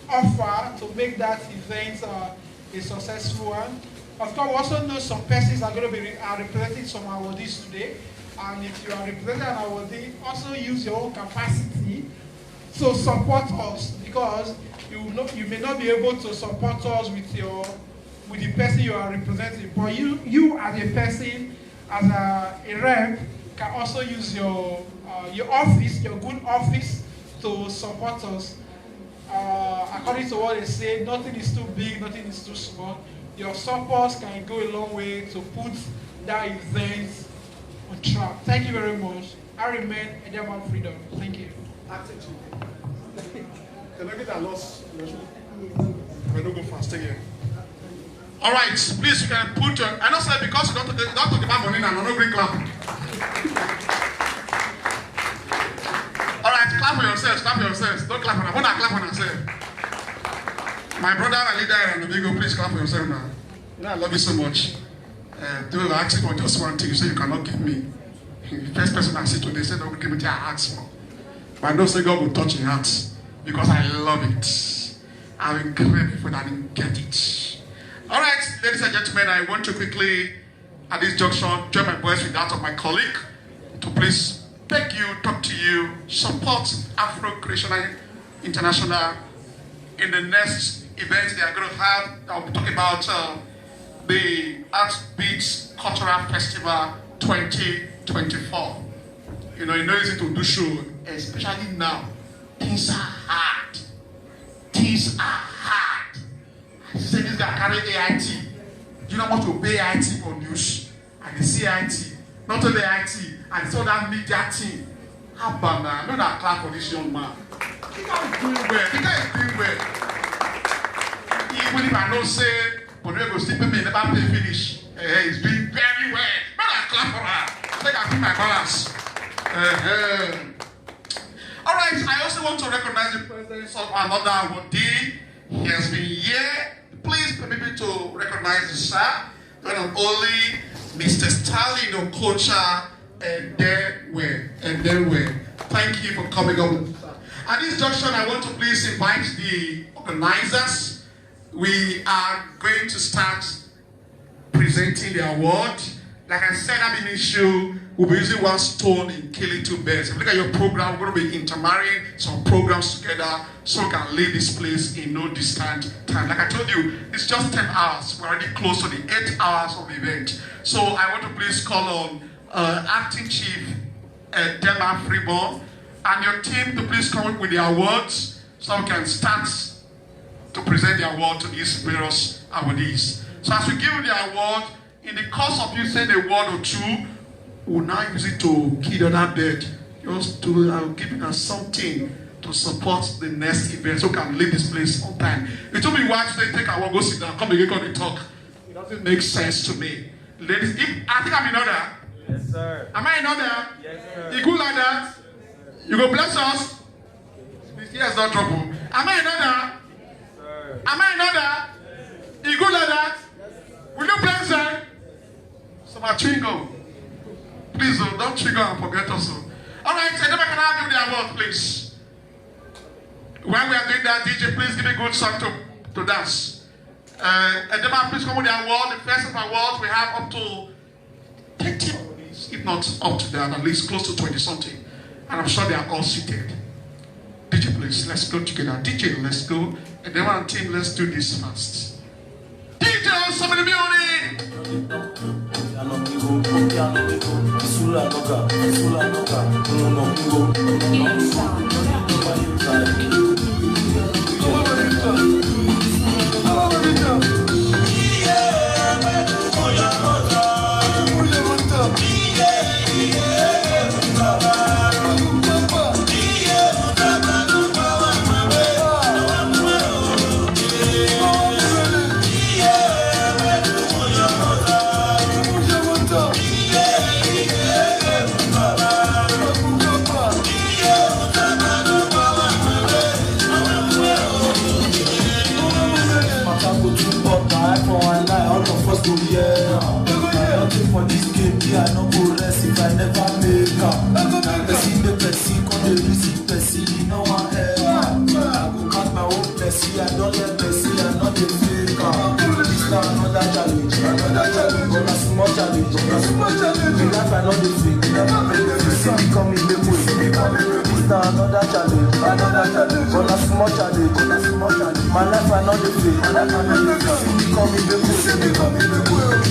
offer to make that event a successful one. Of course, we also know some persons are going to be representing some awardees today, and if you are representing an awardee, also use your own capacity to support us, because you may not be able to support us with the person you are representing, but you as a person, as a rep, can also use your office, your good office, to support us. According to what they say, nothing is too big, nothing is too small. Your support can go a long way to put that event on track. Thank you very much. I remain a German Freedom. Thank you. Can I get that lost? I don't go faster here. All right, please, you can put your. I know, sir, because you don't talk about money now, no green clap. All right, clap for yourselves, clap for yourselves. Don't clap for them. When I clap for yourself. My brother and leader and the big please clap for yourself now. You know, I love you so much. They were asking for just one thing, you say you cannot give me. The first person I see today said, don't give me their hearts more. But I don't say God will touch your hearts because I love it. I've been grateful for that and get it. All right, ladies and gentlemen, I want to quickly, at this junction, join my voice with that of my colleague to please beg you, talk to you, support Afrocreation International in the next event they are going to have. I'll be talking about the Arts Beats Cultural Festival 2024. You know, it's easy to do show, especially now. Things are hard. Things are hard. I say this guy carry AIT. Do you know what to pay AIT for news? And the CIT, not only AIT, and it's all that media team. How about now? Not that clap for this young man. The guy is doing well. The guy is doing well. Even if I don't say, but we go sleep me, never play finish. He's doing very well. Not that clap for her. I think I feel my balance. All right, I also want to recognize the presence of another awardee. He has been here. Please permit me to recognize the sir, not only Mr. Stalin Okocha and Denwe. Thank you for coming up. At this junction, I want to please invite the organizers. We are going to start presenting the award. Like I said, I'm in issue. We'll be using one stone in killing two birds. If you look at your program, we're going to be intermarrying some programs together so we can leave this place in no distant time. Like I told you, it's just 10 hours. We're already close to the 8 hours of the event. So I want to please call on Acting Chief Dema Freeborn and your team to please come up with the awards so we can start to present the award to these various awardees. So as we give you the award, in the course of you saying a word or two, we'll now use it to kill the other bird just to give us something to support the next event so we can leave this place on time. It told me, why should they take our go sit down, come again, come and talk. It doesn't make sense to me. Ladies, I think I'm in order. Yes, sir. Am I in order? Yes, sir. You good like that? You go bless us? Yes, no trouble. Am I in order? Sir. Am I in order? You good like that? Will you bless them? So my tringo. Please, don't trigger and forget us. All right, can I give the award, please? When we are doing that, DJ, please give me a good song to dance. Edema, please come with the award. The first award, we have up to 30 minutes, if not up to that, at least close to 20 something. And I'm sure they are all seated. DJ, please, let's go together. DJ, let's go. And then one team, let's do this fast. DJ, somebody be on it. For this game, I no go rest if I never make up. Person the person, come the visit person, no one help. I go count my own person, I don't let person, I not the fake. This now another challenge, but a small challenge. In life I not the fake, never make the see me coming the way. This now another challenge, but a small challenge. My life I not the fake, see me coming the way.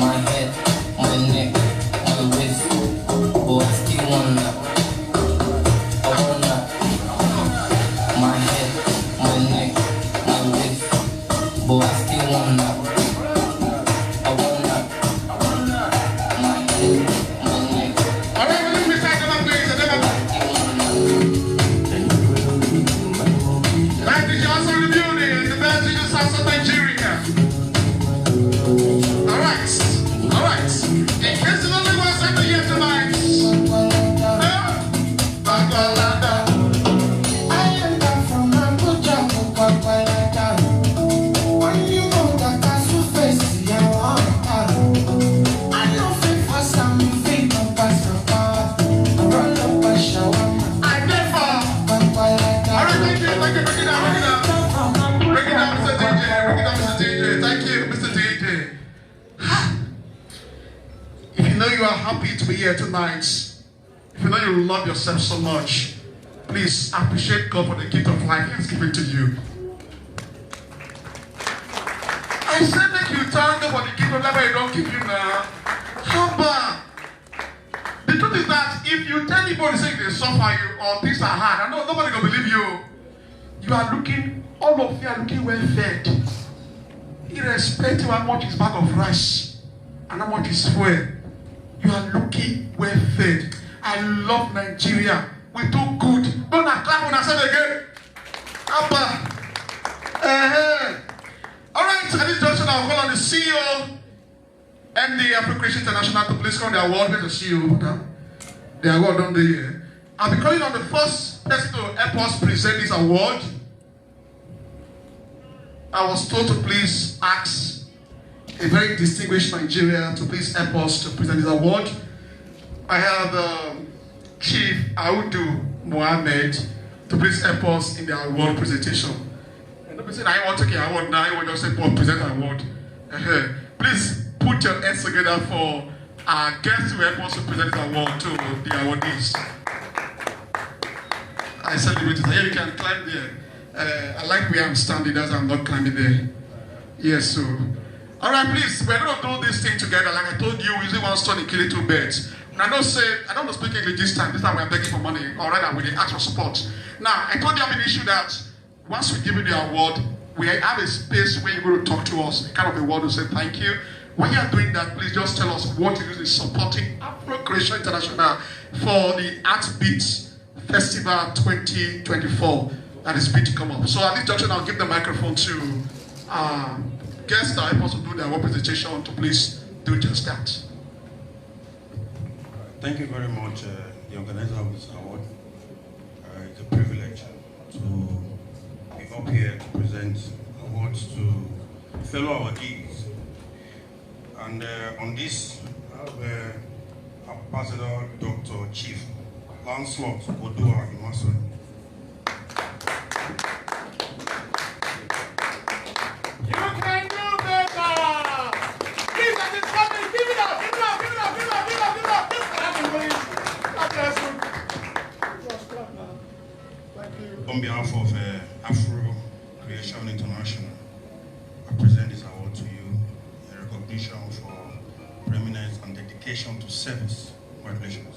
My head, my neck, my waist, oh I still wanna, here tonight, if you know you love yourself so much, please appreciate God for the gift of life He has given to you. I said that you thank God for the gift of life, but you don't give you now. How bad? The truth is that if you tell anybody saying they suffer you or things are hard, I know nobody will believe you. You are looking, all of you are looking well fed. Irrespective of how much is bag of rice and how much is fuel, you are looking well fed. I love Nigeria. We do good. Don't clap when I say it again. Abba. Alright, at this junction I'll call on the CEO and the Afrocreation International to please come the award. Get the CEO now. The award on the year. I'll be calling on the first person to help us present this award. I was told to please ask a very distinguished Nigerian to please help us to present this award. I have Chief Audu Mohammed to please help us in the award presentation. And don't be saying I want to get an award now, I want to say present an award. Please put your hands together for our guest to help us to present the award to the awardees. I celebrate it. Here you can climb there. I like where I'm standing, as I'm not climbing there. Yes, so. Alright, please, we're going to do this thing together. Like I told you, using one stone and killing two birds. And I don't speak English this time. This time we're begging for money. Or rather, we ask for support. Now, I told you I have an issue that once we give you the award, we have a space where you're going to talk to us. Kind of a word to say thank you. When you are doing that, please just tell us what you do is supporting Afrocreation International for the Artbeat Festival 2024. That is beat to come up. So at this junction, I'll give the microphone to guests that help us to do their work presentation to please do just that. Thank you very much, the organizer of this award. It's a privilege to be up here to present awards to fellow awardees. And on this, I have Ambassador Dr. Chief Lancelot Odua Imasori. You can do better! Please, as it's coming, give it up, give it up, give it up, give it up, give it up, give it up, give it up. On behalf of Afrocreation International, I present this award to you in recognition for preeminence and dedication to service. Congratulations.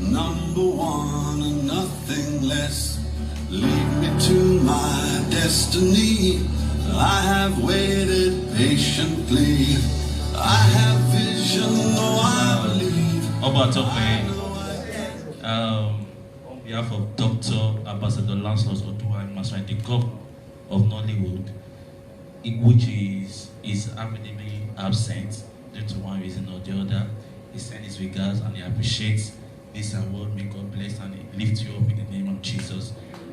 Number one and nothing less. Lead me to my destiny. I have waited patiently. I have vision, oh I believe. About on behalf of Dr. Ambassador Lancelot Odua Imasori, the God of Nollywood, which is evidently absent due to one reason or the other. He sends his regards and he appreciates this award. May God bless and lift you up in the name of Jesus.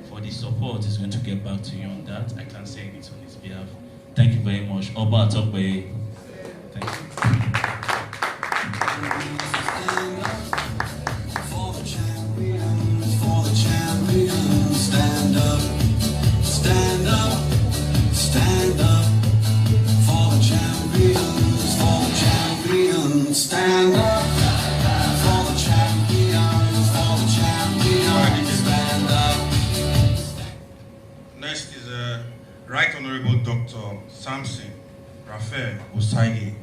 For the support, he's going to get back to you on that. I can't say it on his behalf. Thank you very much. Oba Atokbe. Thank you. For the champions, stand up, stand up, stand up. For the champions, stand up. Next is Right Honorable Dr. Samson Raphael Osagie.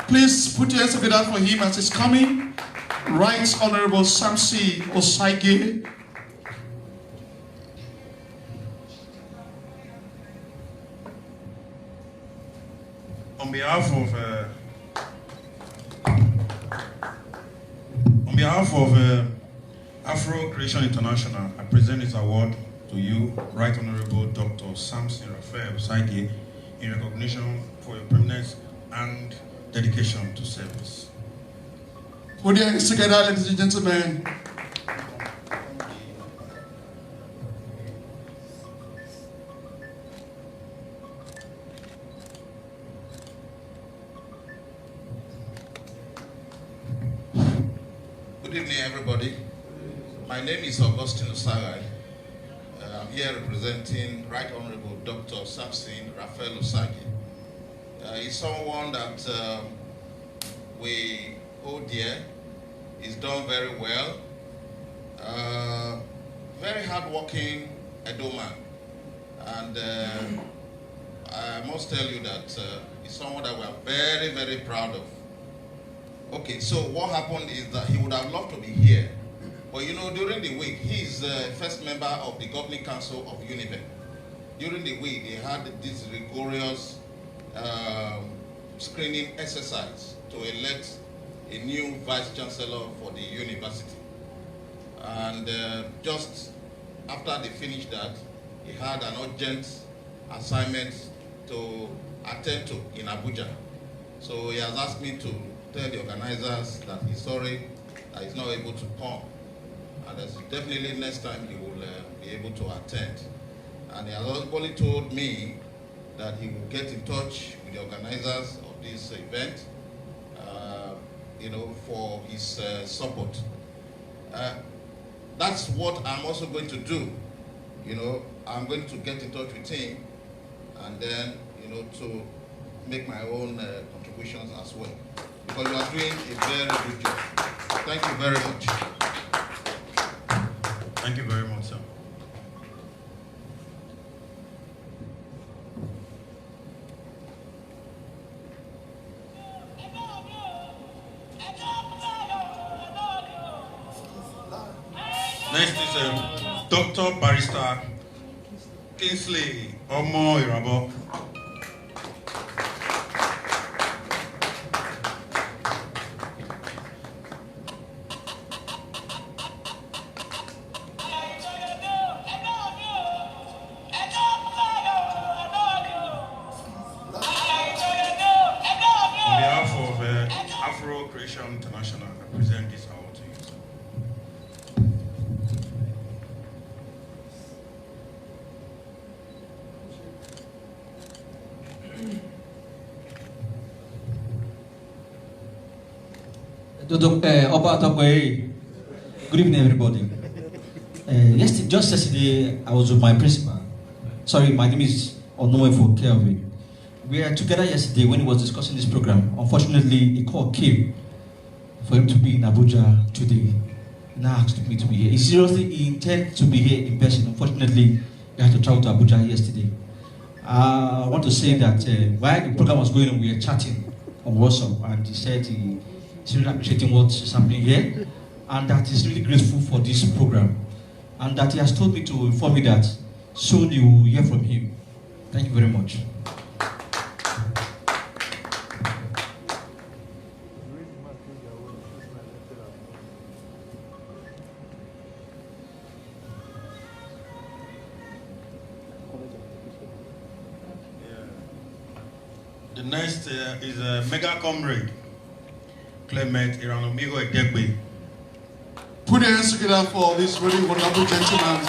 Please put your hands together for him as he's coming. Right Honorable Samson Osagie. On behalf of Afrocreation International, I present this award to you, Right Honorable Dr. Samson Raphael Osagie, in recognition for your preeminence and dedication to service. Put your hands together, ladies and gentlemen. Good evening, everybody. My name is Augustine Osagai. I'm here representing Right Honorable Dr. Samson Raphael Osagi. He's someone that we hold dear. He's done very well. Very hardworking Edo man. And I must tell you that he's someone that we are very, very proud of. Okay, so what happened is that he would have loved to be here. But you know, during the week, he is the first member of the Governing Council of Univen. During the week, they had this rigorous screening exercise to elect a new Vice Chancellor for the university. And just after they finished that, he had an urgent assignment to attend to in Abuja. So he has asked me to tell the organizers that he's sorry that he's not able to come. And definitely next time he will be able to attend. And he has also told me that he will get in touch with the organizers of this event, you know, for his support. That's what I'm also going to do. You know, I'm going to get in touch with him and then, you know, to make my own contributions as well. Because you are doing a very good job. Thank you very much. Thank you very much, sir. Next is Dr. Barrister Kingsley Omo Irabo. On behalf of Afrocreation International, I present this award to you, sir. Good evening, everybody. Just yesterday, I was with my principal. Sorry, my name is Onoefo Kelvin. We were together yesterday when he was discussing this program. Unfortunately, a call came for him to be in Abuja today. Now asked me to be here. He seriously intended to be here in person. Unfortunately, he had to travel to Abuja yesterday. I want to say that while the program was going on, we were chatting on WhatsApp, and he said he's really appreciating what is happening here, and that he's really grateful for this program, and that he has told me to inform you that soon you will hear from him. Thank you very much. The next is Mega Comrade Clement Iranomigo Edegbe. Put your hands together for this really wonderful gentleman.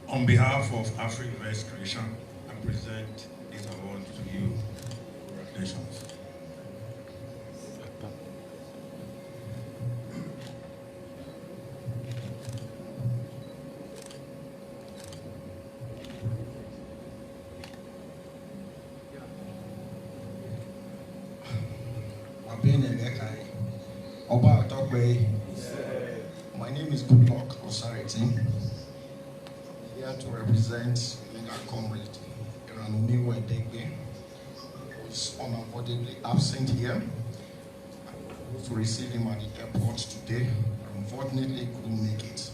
On behalf of Afrocreation, I present this award to you. Congratulations. My name is Goodluck Osareti. Here to represent Mega Comrade Iranomigo Edegbe, who is unavoidably absent here. I was to receive him at the airport today, but unfortunately couldn't make it.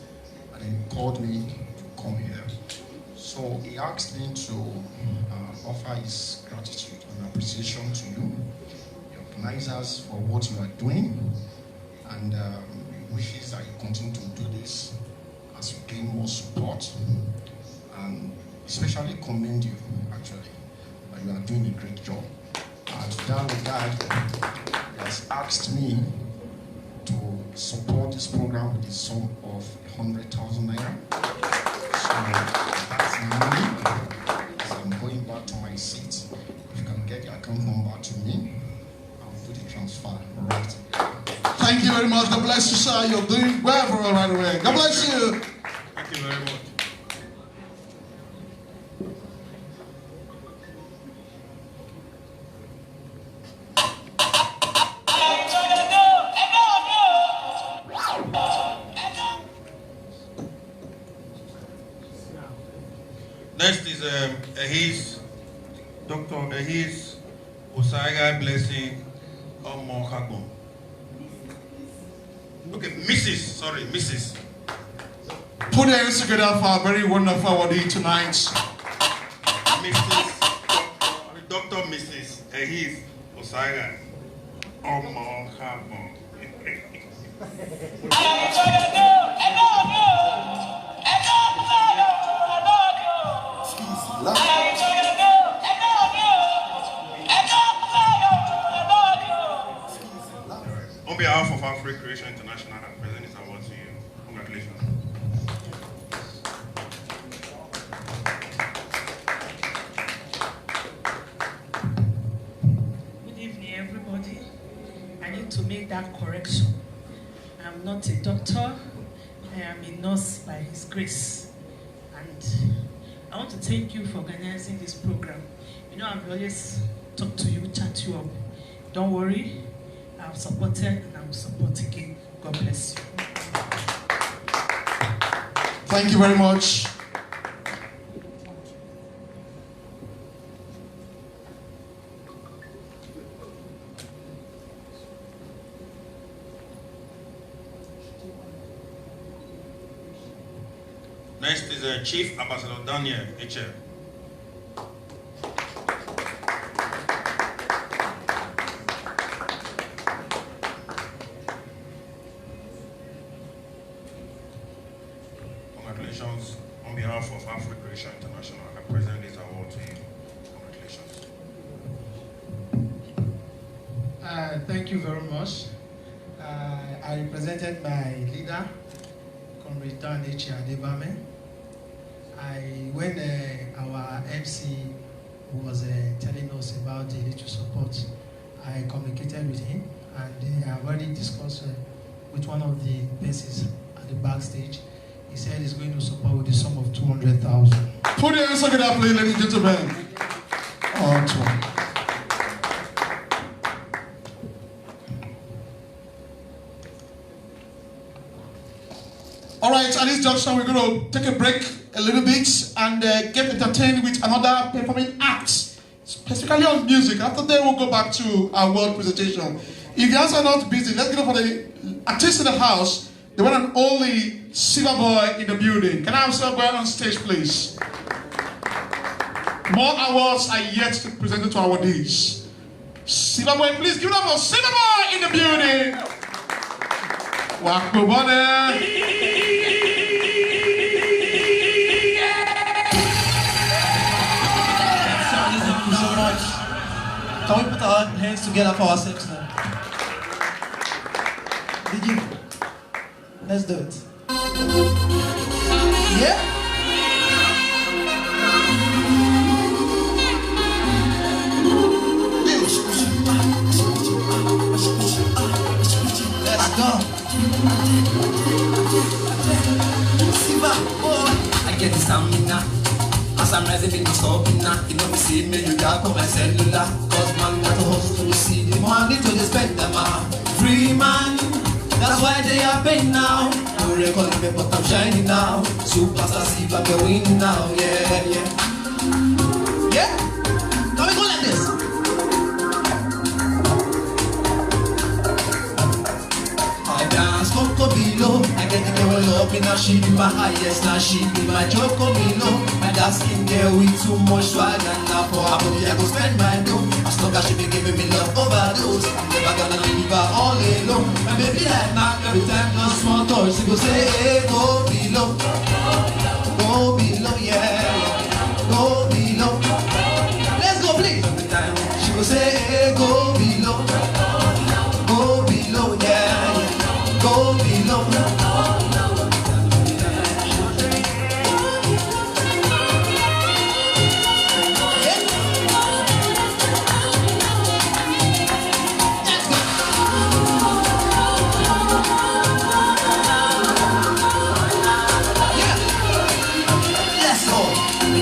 And he called me to come here. So he asked me to offer his gratitude and appreciation to you, the organizers, for what you are doing, and wishes that you continue to do this as you gain more support, and especially commend you, actually, that you are doing a great job. And to that regard, he has asked me to support this program with a sum of 100,000 naira. So that's money sir. You're doing well for all right away. God bless you. Thank you very much. Next is Ehis, Dr. Ehis Osaiga Blessing Omokagbon. Okay, Mrs. Put your hands together for a very wonderful awardee tonight. Dr. Mrs. Ehis Osaiga Omokagbon. On behalf of Afrocreation International, I present this award to you. Congratulations. Good evening, everybody. I need to make that correction. I'm not a doctor. I am a nurse by His grace. And I want to thank you for organizing this program. You know, I've always talked to you, chat you up. Don't worry. I've supported and I will support again. God bless you. Thank you very much. Next is Chief Ambassador Daniel H.M. Congratulations. On behalf of Afrocreation International, I present this award to you. Congratulations. Thank you very much. I represented my leader, Comrade Dan H. Adebame. When our MC was telling us about the little support, I communicated with him, and I have already discussed with one of the persons at the backstage. He said he's going to support with the sum of 200,000. Put your hands together, please, ladies and gentlemen. All right, at this junction, we're going to take a break a little bit and get entertained with another performing act, specifically on music. After that, we'll go back to our world presentation. If you guys are not busy, let's get up for the artist in the house, the one and only Silver Boy in the building. Can I have Silver Boy on stage, please? More awards are yet to be presented to our awardees. Silver Boy, please give it up for Silver Boy in the building. Wako Bone. Can we put our hands together for ourselves now? Did you? Let's do it. Yeah? Let's go. I get the stamina. As I'm rising in the stopping now, you know me see me, you got on my cellular. Cause man got to hustle to receive the money to the spend them out. Free man, that's why they are paying now. No record me but I'm shining now. Superstar Siva be winning now, yeah, yeah. Yeah? Can we go like this? I dance Coco below. I get the girl up in now she be my highest, now she be my Choco below. My dark skin girl with too much swag and now for her body I go spend my dough. As long as she be giving me love overdose, I'm never gonna leave her all alone. My baby like Mac every time just small touch, she go say, hey, go below, yeah, go below. Let's go please. Every time she go say, hey, go below, yeah, go below.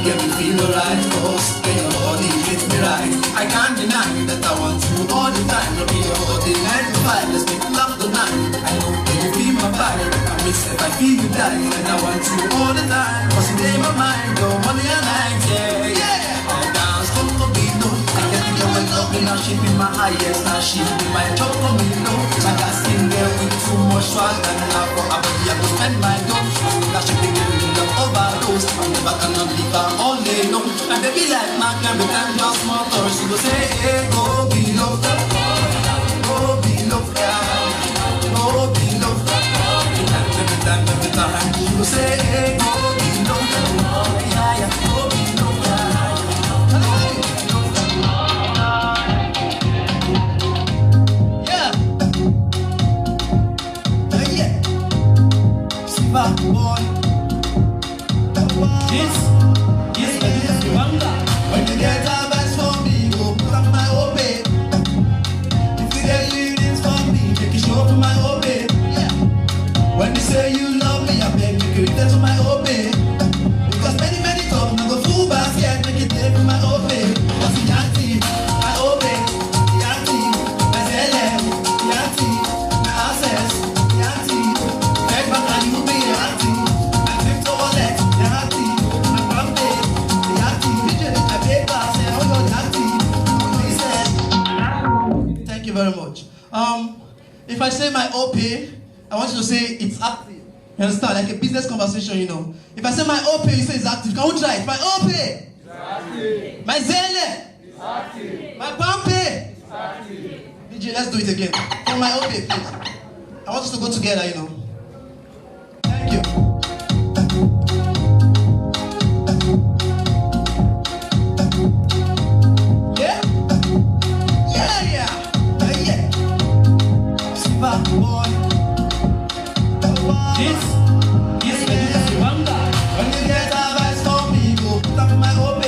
get me feel alright. Cause when your body treats me right, I can't deny that I want you all the time. No be your body 9 to 5, let's make love the night. I know when you feel my vibe, I miss if I feel you die. And I want you all the time, cause it ain't my mind, go money and night, yeah. I dance Chocomino, I get to get my love and now she be my highest, now she be my Chocomino. Like a skin girl with too much swag and love for a body, I go spend my dough. Now she be giving me love overdose, I never cannot leave her all day long. And they be like, man, can be time just more touch. She go say, hey, go below, go below, go below. Every time, she go say, hey, go below, yeah, yeah, go below, yeah. Yeah, Siva boy. Yes, when you get advice from me, go put up my OP. If you get leadings from me, make it show for my OP. Yeah. When you say you love me, I beg you to return to my OP. Because many times I go full basket, make it take for my OP. Cause the auntie, my OP, the auntie, my ZLM, the auntie, my access, the auntie, beg back and you be the auntie, my crypto wallet, the auntie, my Bambi, the auntie, my paper, say I want the auntie. Thank you very much. If I say my OP, I want you to say it's active. You understand? Like a business conversation, you know. If I say my OP, you say it's active. Can we try it? My OP! It's active. My Zelle! It's active. My Pampe! It's active. DJ, let's do it again. For my OP, please. I want us to go together, you know. Thank you. Yeah? Yeah. Siva boy. Yes. When you get advice from me, go put up my OP.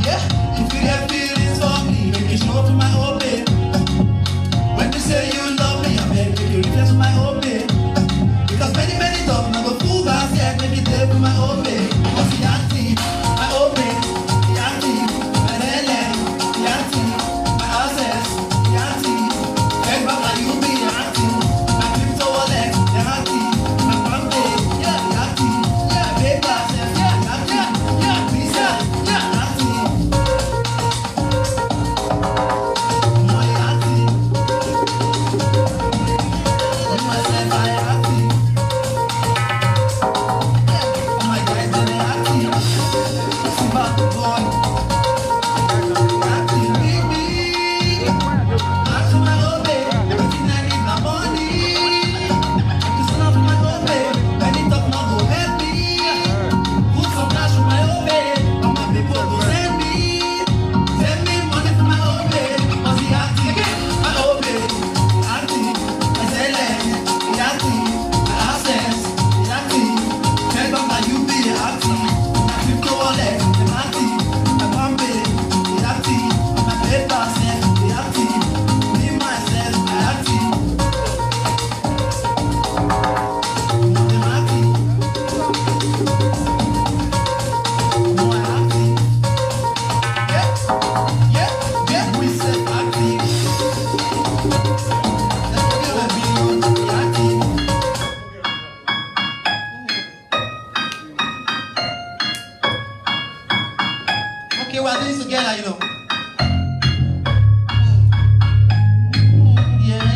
Yeah, if you get feelings for me, make it show for my OP. When you say you love me, I beg you replace for my OP. Because many times I go full basket, make it take for my OP. Because the auntie, my OP, the auntie, my LM, the auntie, my access, the auntie, beg back and you be the auntie, my crypto wallet, the auntie, my Bambi, yeah, the auntie, yeah, paper, yeah, please, yeah, auntie, my auntie, myself, my auntie, yeah, all my guys, they're auntie, Siva boy, auntie, baby, auntie, my OP, everything I need, my money, it's not my OP, any talk now go help me, put some cash for my OP, all my people go send me money for my OP, cause the auntie, my OP, auntie, my Zelle, the auntie, my access, the auntie, tell them that you be the auntie, my crypto wallet, the auntie, my Bambi, the auntie, my paper, the auntie, me myself, my auntie, the auntie, my auntie, yeah, we said auntie, let's give a big one, the auntie. Okay, we're doing this together, you know. Yeah.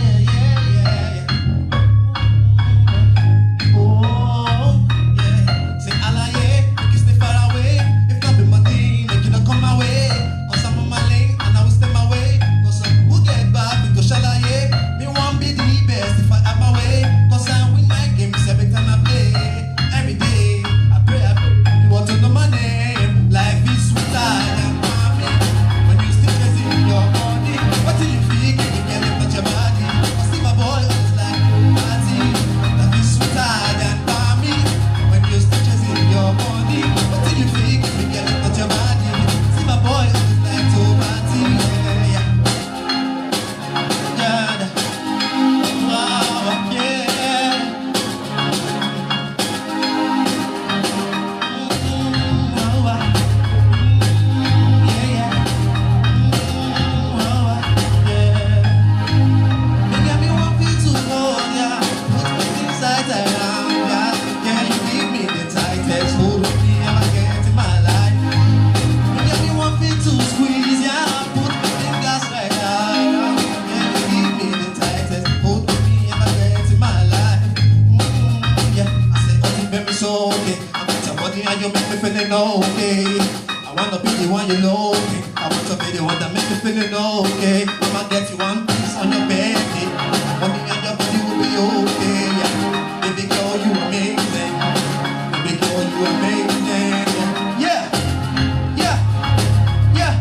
Oh, yeah. Say, Alaye, make you stay far away. If not be my thing, make you not come my way. Cause I'm on my lane, and I will stay my way. Cause who get back, we go shalaye. Me want be the best if I have my way. Cause I win my games every time I play. Every day, I pray. You want to know my name. Life is sweeter than mommy. make me feeling okay. I wanna be the one you know. I want to be the one that make you feeling okay. I'ma get you one piece on your bed. Money on your body will be okay. Yeah. Baby girl, you amazing. Baby girl, you amazing. Yeah, yeah, yeah.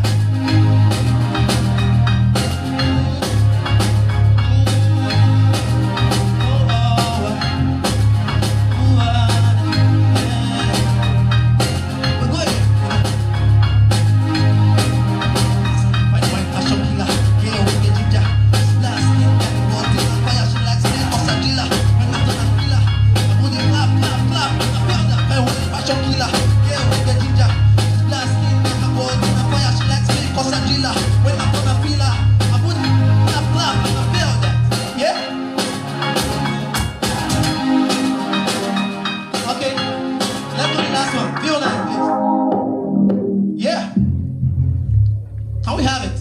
Can we have it?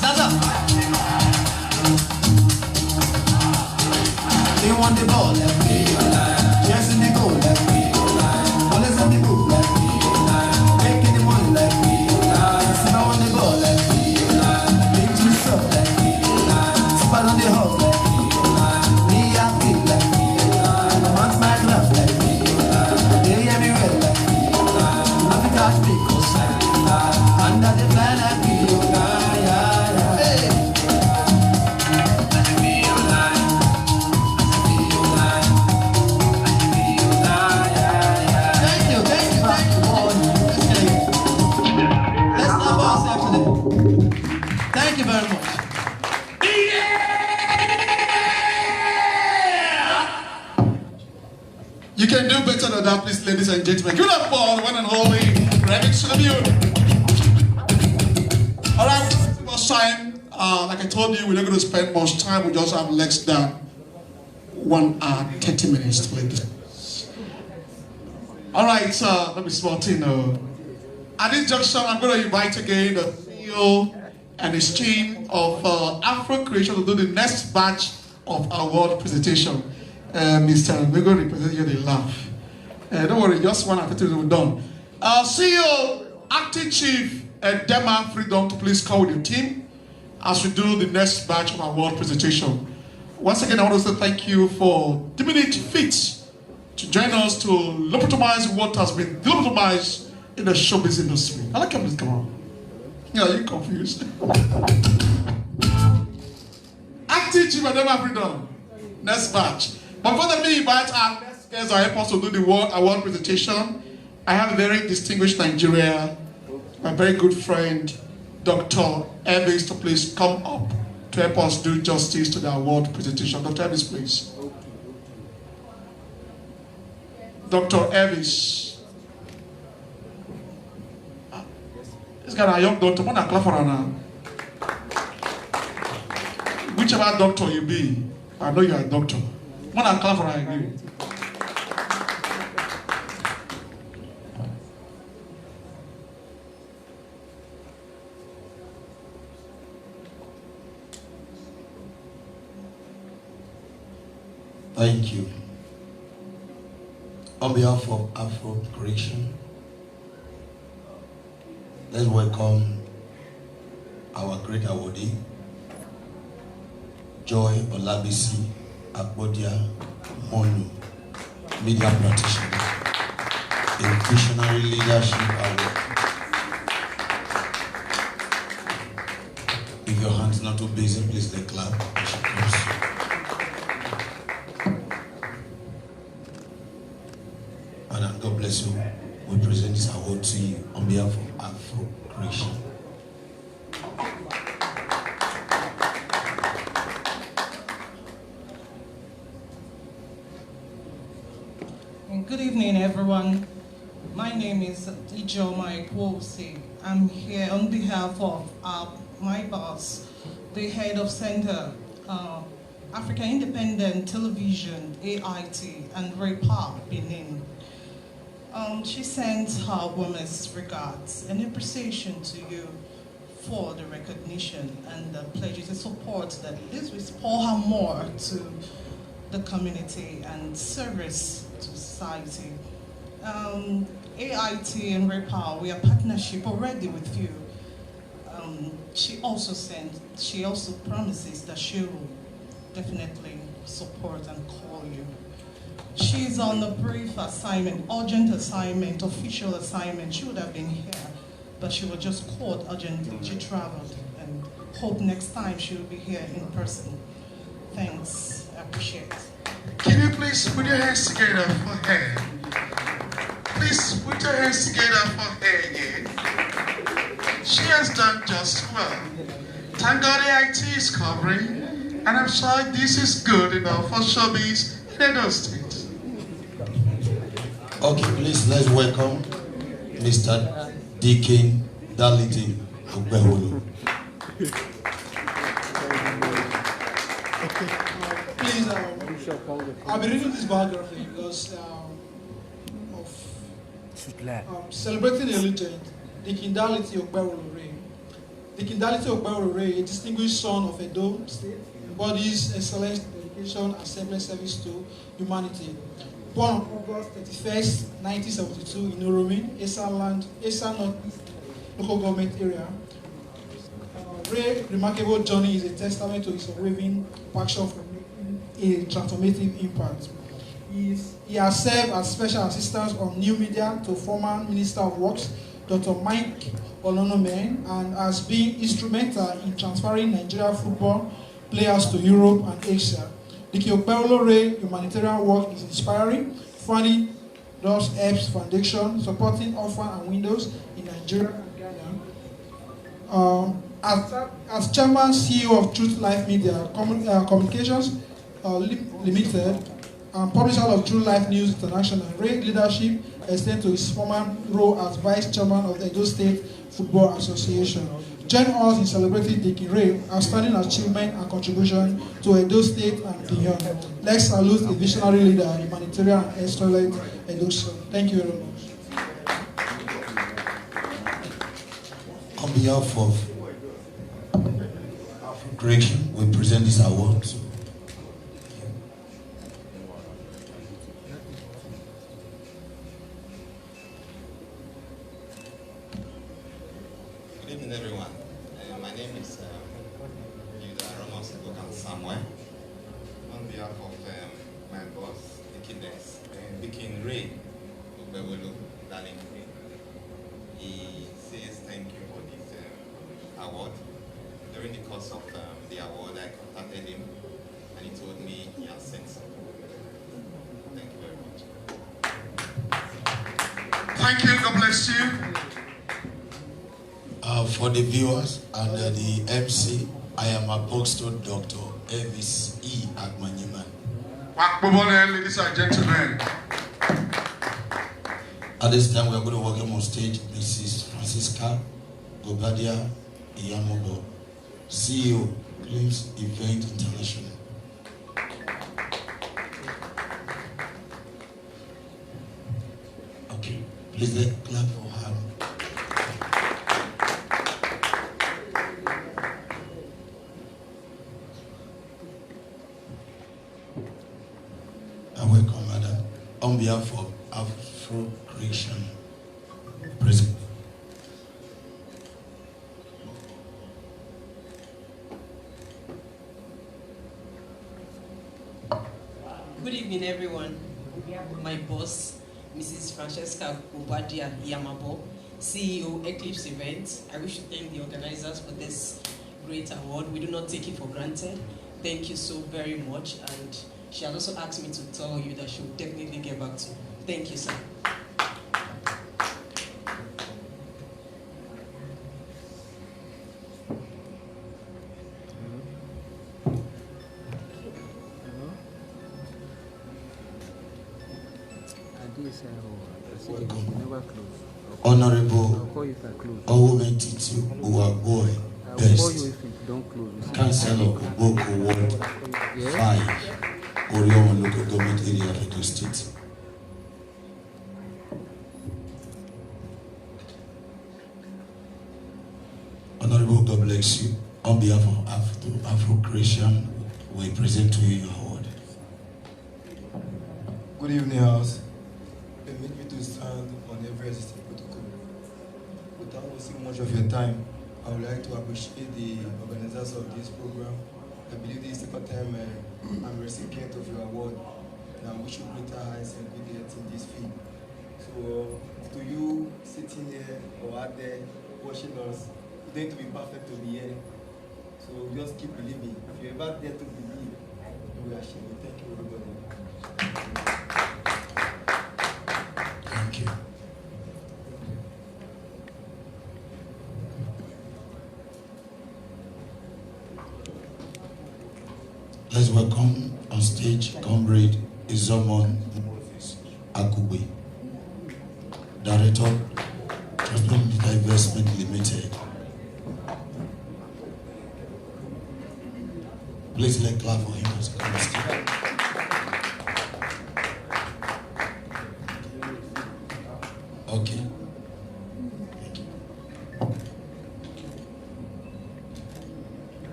Zaza. They want the ball, let me. Yes, in the goal, let me. All is on the move, let me. Making the money, let me. Sit on the ball, let me. Make you so, let me. Spot on the hole, let me. Me happy, let me. Want my love, let me. They everywhere, let me. Love it as me, cause under the plan, let me. Hey. Thank you very much. You can do better than that, please, ladies and gentlemen. Give it up for the one and only Remix Tribute. All right, first time, like I told you, we're not going to spend much time. We just have less than 1 hour, 30 minutes to play. All right, let me small thing. At this junction, I'm going to invite again the CEO and his team of Afrocreation to do the next batch of award presentation. Mr. We're going to represent you, they laugh. Don't worry, just one after two, we're done. CEO, Acting Chief, Dema Freedom, to please come with your team as we do the next batch of award presentation. Once again, I want to say thank you for deeming it fit to join us to lobotomize what has been lobotomized in the showbiz industry. I like how this come on. Yeah, are you confused? Acting Chief and Dema Freedom, next batch. But before we invite our next guests are help us to do the award presentation, I have a very distinguished Nigeria, my very good friend, Dr. Elvis, to please come up to help us do justice to the award presentation. Dr. Elvis, please. Dr. Elvis. This guy is a young doctor. I'm clap for her now. Whichever doctor you be, I know you are a doctor. I'm going to clap for her again. Thank you. On behalf of Afrocreation, let's welcome our great awardee, Joy Olabisi Akbodia Monu, Media Practitioner, in Visionary Leadership Award. If your hand's not too busy, please let clap as she comes. Madam, God bless you. We present this award to you on behalf of Afrocreation. Good evening, everyone. My name is Ijoma Ikwose. I'm here on behalf of my boss, the head of Center, African Independent Television, AIT, and REPA, Benin. She sends her warmest regards and appreciation to you for the recognition and the pledges and support that this will spur her more to the community and service to society. AIT and Repower, we are partnership already with you. She also promises that she will definitely support and call you. She's on a brief assignment, urgent assignment, official assignment. She would have been here, but she was just called urgently. She traveled, and hope next time she will be here in person. Thanks, I appreciate it. Can you please put your hands together for her? Please put your hands together for her, yeah? She has done just well. Thank God AIT is covering, and I'm sure this is good enough for showbiz in Edo State. Okay, please let's welcome Mr. Deacon Darlington Ogbeholo. Please, I'll be reading this biography because of celebrating a legend, Deacon Darlington Ogbeholo. Deacon Darlington Ogbeholo, a distinguished son of Edo State, embodies excellence, dedication, and selfless service to humanity. Born on August 31st, 1972 in Oromin, Esa Northeast local government area. Ray's remarkable journey is a testament to his unwavering passion for making a transformative impact. He has served as special assistant on new media to former Minister of Works, Dr. Mike Olonome, and has been instrumental in transferring Nigerian football players to Europe and Asia. The Ogbeholo humanitarian work is inspiring, funding Doors Helps Foundation, supporting orphan and widows in Nigeria and Ghana. As chairman CEO of Truth Life Media Communications Limited, and publisher of True Life News International, Ray leadership extends to his former role as vice chairman of the Edo State Football Association. Join us in celebrating Deacon Ray outstanding achievement and contribution to Edo State and beyond. Let's salute a visionary leader, humanitarian and excellent Edo State. Thank you very much. On behalf of Afrocreation, we present this award to Good evening, everyone. My name is Samuel. On behalf of my boss, Deacon Ray Ogbeholo, Darlington, he says thank you for this award. During the course of the award, I contacted him and he told me he has sent some. Thank you very much. Thank you, God bless you. For the viewers and the MC, I am Apostle Dr. Elvis E. Agmanyiman. Ladies and gentlemen. At this time, we are going to welcome on stage Mrs. Francisca Gobadia Iyamobo, CEO, Claims Event International. Okay, please let's clap for her. Welcome, madam. On behalf of Afrocreation, President. Good evening, everyone. My boss, Mrs. Francesca Obadia Yamabo, CEO, Eclipse Events. I wish to thank the organizers for this great award. We do not take it for granted. Thank you so very much. And she has also asked me to tell you that she will definitely get back to you. Thank you, sir. Honorable Owumetitu Uwaboy, Best Councillor of Boko Ward 5, Orion Local Government Area of Edo State. Honorable, God bless you. On behalf of Afrocreation, we present to you your award. Good evening, House. Permit me to stand on every existing protocol. Without wasting much of your time, I would like to appreciate the organizers of this program. I believe this is the first time I'm a recipient of your award, and I wish you greater heights and good health in this field. So, to you sitting here or out there watching us, you don't need to be perfect to be here. So just keep believing. If you're ever there to believe, we are sharing. Thank you, everybody. Thank you. Let's welcome on stage Comrade Izomon Akugbe, Director, Transport Media Investment Limited. Please let clap for him as he comes to. Okay.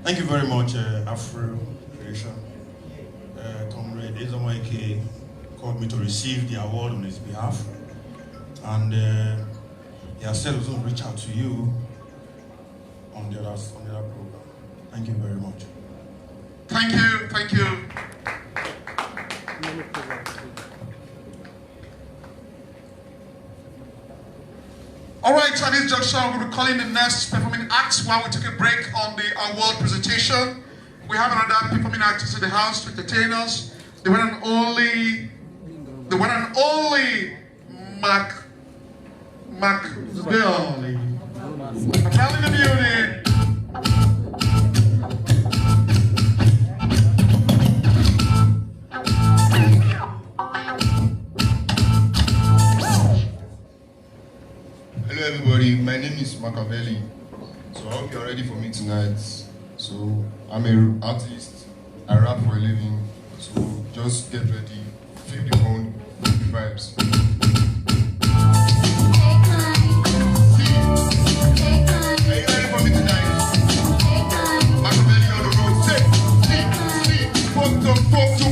Thank you very much, Afrocreation. Comrade Ezomaike called me to receive the award on his behalf, and he has said he was going to reach out to you on the other program. Thank you very much. Thank you, thank you. All right, so at this junction, we're going to be calling the next performing acts while we take a break on the award presentation. We have another performing artist in the house to entertain us. The one and only Mac Bill. I'm telling the beauty. Hello everybody, my name is Machiavelli. So I hope you're ready for me tonight. So I'm an artist, I rap for a living. So just get ready, feel the tone, feel the vibes. Are you ready for me tonight? Machiavelli on the road, say, sleep, fuck the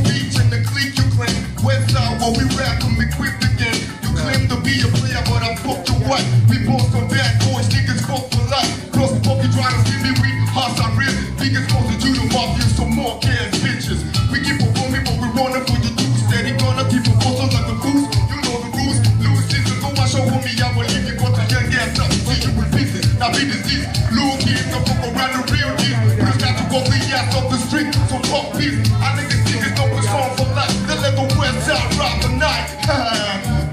beach and the clique you claim. West side where we rap and equipped again. You claim to be a player, but I fucked your wife. We both some bad boys, niggas fuck for life. Cross the fuck, you try to see me, we hearts are real. Biggest close to the mafia, some more cash bitches. We keep performing, but we running for your dudes. Steady gonna keep a posting like the fools. You know the rules. Lose season, go watch your homie, I will leave you. Got the young ass up, see you with pieces. Now be disease. Little kids, don't fuck around the real deal. Bitch got to go the ass off the street, so talk peace. I think the niggas don't push on for life. They let the west side rock the night.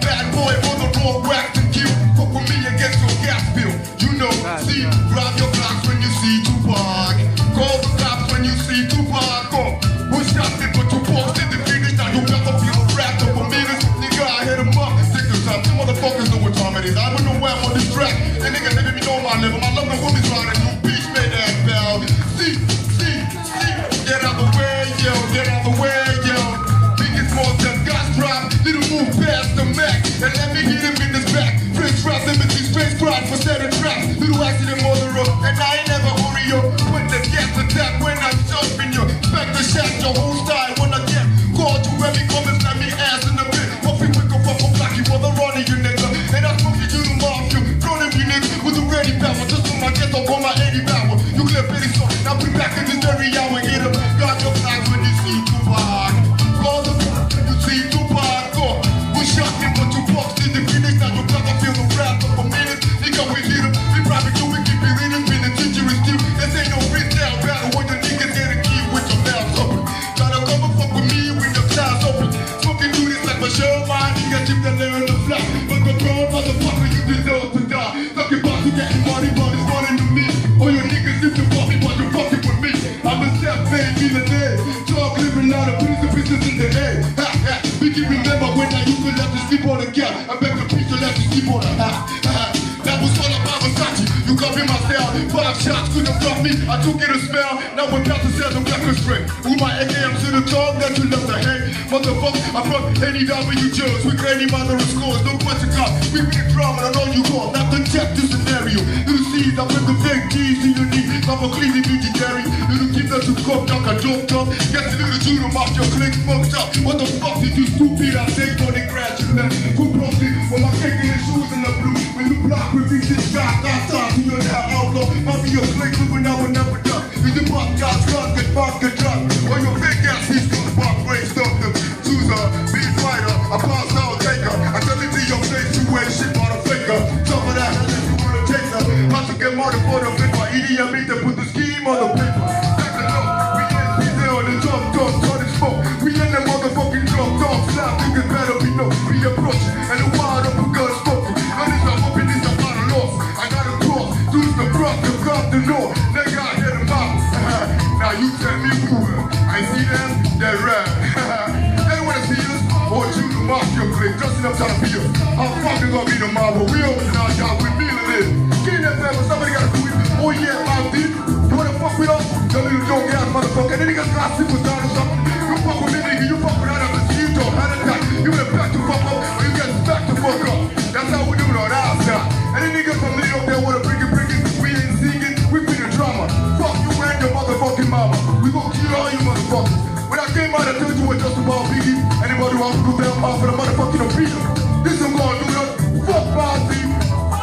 Bad boy on the wrong rack to kill. Fuck with me against your gas bill. You know, see, grab your blocks when you see Tupac. Call the cops when you see Tupac. Push shots in, but you walked in the finish. Now you never feel wrapped up a minute. Nigga, I hit him up. Take the time. Some motherfuckers know what time it is. I don't know where I'm on this track. And niggas letting me know my level. My love the homies riding. You bitch made that bell. See. Get out the way, yo. Get out the way, yo. Biggest monster, gas drop. Little move past the Mac. And let me hit him in his back. French fries, liberty, space pride for setting traps. Little accident mother up. And I ain't never hurry up. When the gas attack, when I'm jumping you. Back the shack, your whole style. When I get called you, let me come and slam me ass in the bit. Puffy, wake up, I'm black. You mother running, you nigga. And I'm smoking you to mafia. Running you niggas with the ready power. Just on my guess, I'll call my 80 power. You clear pretty song. Now bring back in this very hour. Get up. Got your flags when you see Tupac. Call the when you see Tupac. We shot him, but you walked in the finish. Now your brother feel the wrath of a minute. Nigga, we hit him. We probably do. We keep it in him. Penitentiary still. This ain't no freestyle battle. When the niggas get a key with your mouth open. Gotta come and fuck with me when your clouds open. Smoking do this like my show. My nigga, keep that there in the flat. But the grown motherfucker, you deserve to die. Talking about you getting money, but it's running to me. All your niggas if you fuck me, but you fucking with me. I'm a self-made millionaire. Talk living out of pieces in the air. Ha ha. We can remember when I used to let you sleep on the couch. I beg the piece to let you sleep on the that was all about Versace. You got me my style. 5 shots couldn't stop me. I took it a smell. Now we're about to sell the record straight. With my AKM to the tongue that you love to hate. Motherfucker, I'm from any W Jones. With any mother of scores, no question cop. We be the drama, and all you call. Not the check the scenario. Little C's, I put the big G's to your knee. I'm a clean vegetarian. Little kids that you cook, knock a dope top. Get the little Judah off your click, smoked up. What the fuck did you stupid? I take on the grass, you know. Who brought it? Well, I'm kicking his shoes in the blue. When you block with these shit, got time to your now outlaw. I'll be your click, moving out and never done. Is the pop guys run, get pop, get drunk. Or your big ass, he's gonna pop, break stuff them. Chooser, beat fighter, a pass out taker. I tell it to your face, you ain't shit on a faker. Some of that, unless you wanna take her. How to get murdered for the flip, by eating your meat to put the scheme on the paper. Take a look, we ain't there on the jump, turn and smoke. We in the motherfucking drum, don't slap, niggas better be no, be approach. And the wild up a gun smoking. And it's a hoping it's a lot of loss. I got a cross, dudes the brush, the crop, the north. Nigga, I hit them out. Now you tell me who will. I see them, they're red. They wanna see us, or you to mark your clique, just enough time to be us. I'm fucking gonna be the mob, but we open our job with me to live. Get in that family, somebody gotta do it. Oh yeah, I'm deep. You wanna fuck with us? The little dog ass motherfucker. Then niggas got super down or something. You fuck with me, nigga, you fuck with that other you don't have attack. You wanna back to fuck up, or you get back to fuck up. That's how we do it on our side. And then niggas from Lee up there wanna bring it. We ain't singing, we be the drama. Fuck you and your motherfucking mama. We gon' kill all you motherfuckers. When I came out, I told you what just about Biggie. Anybody who wants to go down off for the motherfucking Peter. This is gonna do that. Fuck Bobby,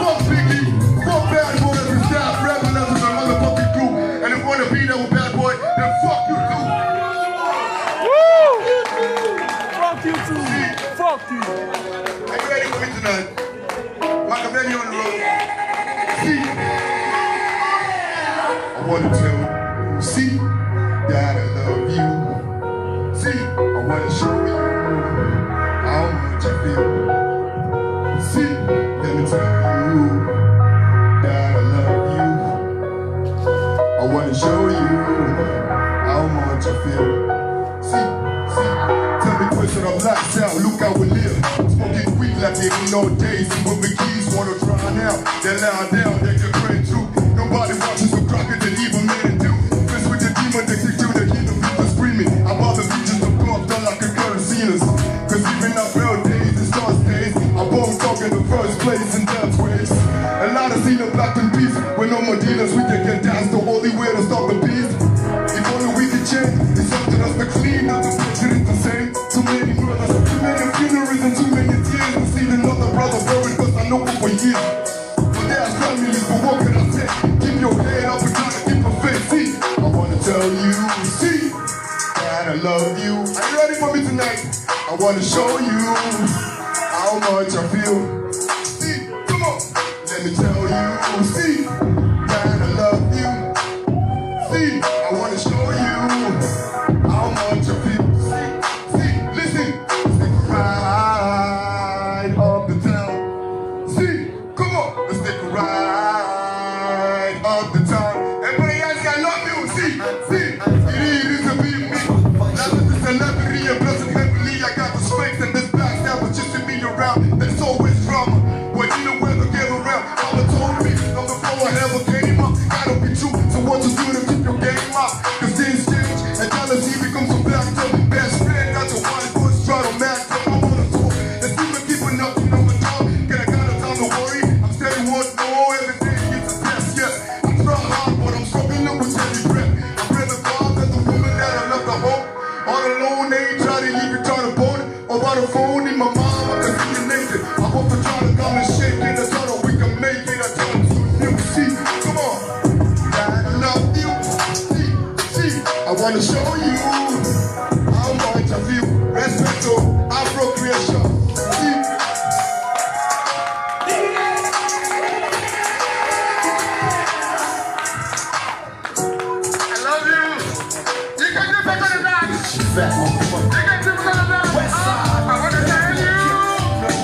fuck Biggie, fuck Bad Boy, every staff, regulars in the motherfucking crew. And if you wanna be there with Bad Boy, then fuck you too. Woo! Fuck you too. Fuck you. Are you ready for me tonight? Machiavelli on the road. See, I wanna tell you, see, that I love you. See, I wanna show you how much I feel. See, let me tell you that I love you. I wanna show you how much I feel. See, tell me question of lifestyle, look how we live. Smoking weed like they ain't no days. And when the keys wanna drown out, they lie down, they can pray too. Nobody watches the crocker that even made it do. Fist with the demon, they kick through the heat of people screaming. I bother bitches to go up done like a casinos. Cause even our bell days and stars days, I won't talk in the first place and that's ways. A lot of seen the black and beef. With no more dealers, we can get down. The only way to stop the beast. If only we can change, it's up to us to clean up the picture, it's the same. Too many brothers, too many funerals and too many tears. We see another brother buried cause I know it for years. But there's families, but what can I say? Keep your head up and try to keep a face. See, I wanna tell you, see, that I love you. Are you ready for me tonight? I wanna show you how much I feel. See, come on, let me tell you, see, that I love you. See, I wanna show you how much I feel. See, listen, stick right up the town. See, come on, let's stick right up the town. Everybody else got love you. See, it is a big me. Love is a celebrity and blessed heavily. I got the strength and this backstab was just to be around. There's always drama. When you know where to get around, Mama told me, I'm before I ever came up. Gotta be true, so what to do to keep your game up? Cause things change, and jealousy becomes a factor. Best friend, that's a wild boy, straddle mad. I'm on a tour, let's keep it keeping up, you know my dog. Can I got no time to worry? I'm steady once more, every day gets a test, yes. I try hard, but I'm struggling with every breath. I pray to God that the woman that I love the home. All alone, they ain't try to leave it, try to bone it. Over the phone in my mom, I'm opinionated. I hope to try to come and shake it, that's all we can make it. I tell them to you, see, come on. I love you, see, I wanna show you how much I feel. Respect to Afrocreation, see. I love you. You can do better than that. You can do better than that. I wanna tell you,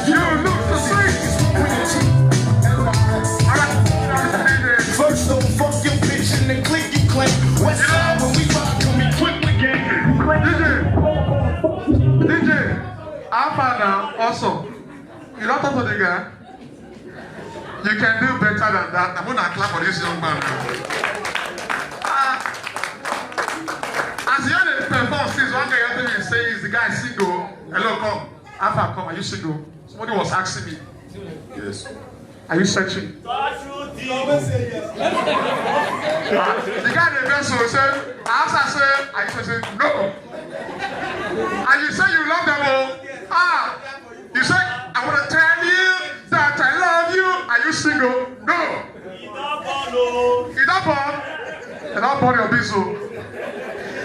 you look so sweet. First, don't fuck your bitch and then click you claim. West side when we rock, when we quick again. DJ, Alpha now, also, you don't talk to the guy. You can do better than that. I'm gonna clap for this young man now. As you perform, one guy yesterday saying is the guy single. Hello, come. Alpha, come. Are you single? Somebody was asking me. Yes. Are you searching? The guy in the vessel said, I said, are you saying no? And you say you love them all. You say, I want to tell you that I love you. Are you single? No. You don't born. You don't born your business.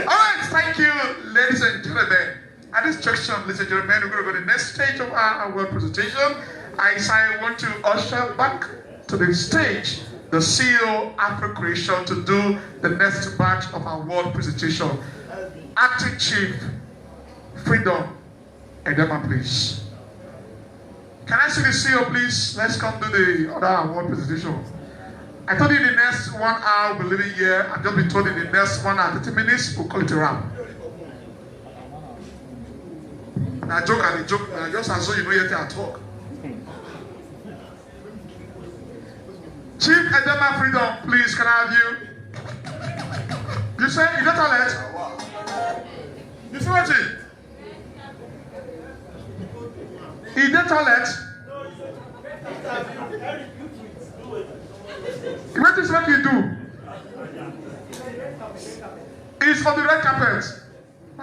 All right, thank you, ladies and gentlemen. At this junction, ladies and gentlemen, we're going to go to the next stage of our award presentation. I want to usher back to the stage the CEO Afrocreation to do the next batch of award presentation. Acting Chief Freedom Edema, please. Can I see the CEO, please? Let's come to the other award presentation. I told you the next 1 hour we'll be living here. I've just been told in the next 1 hour 30 minutes we'll call it a wrap. Now joke and the joke, just as though you know yet I talk. Chief Edema Freedom, please, can I have you? You say in the toilet? You say what? In the toilet? What is what you do? It's for the red carpet.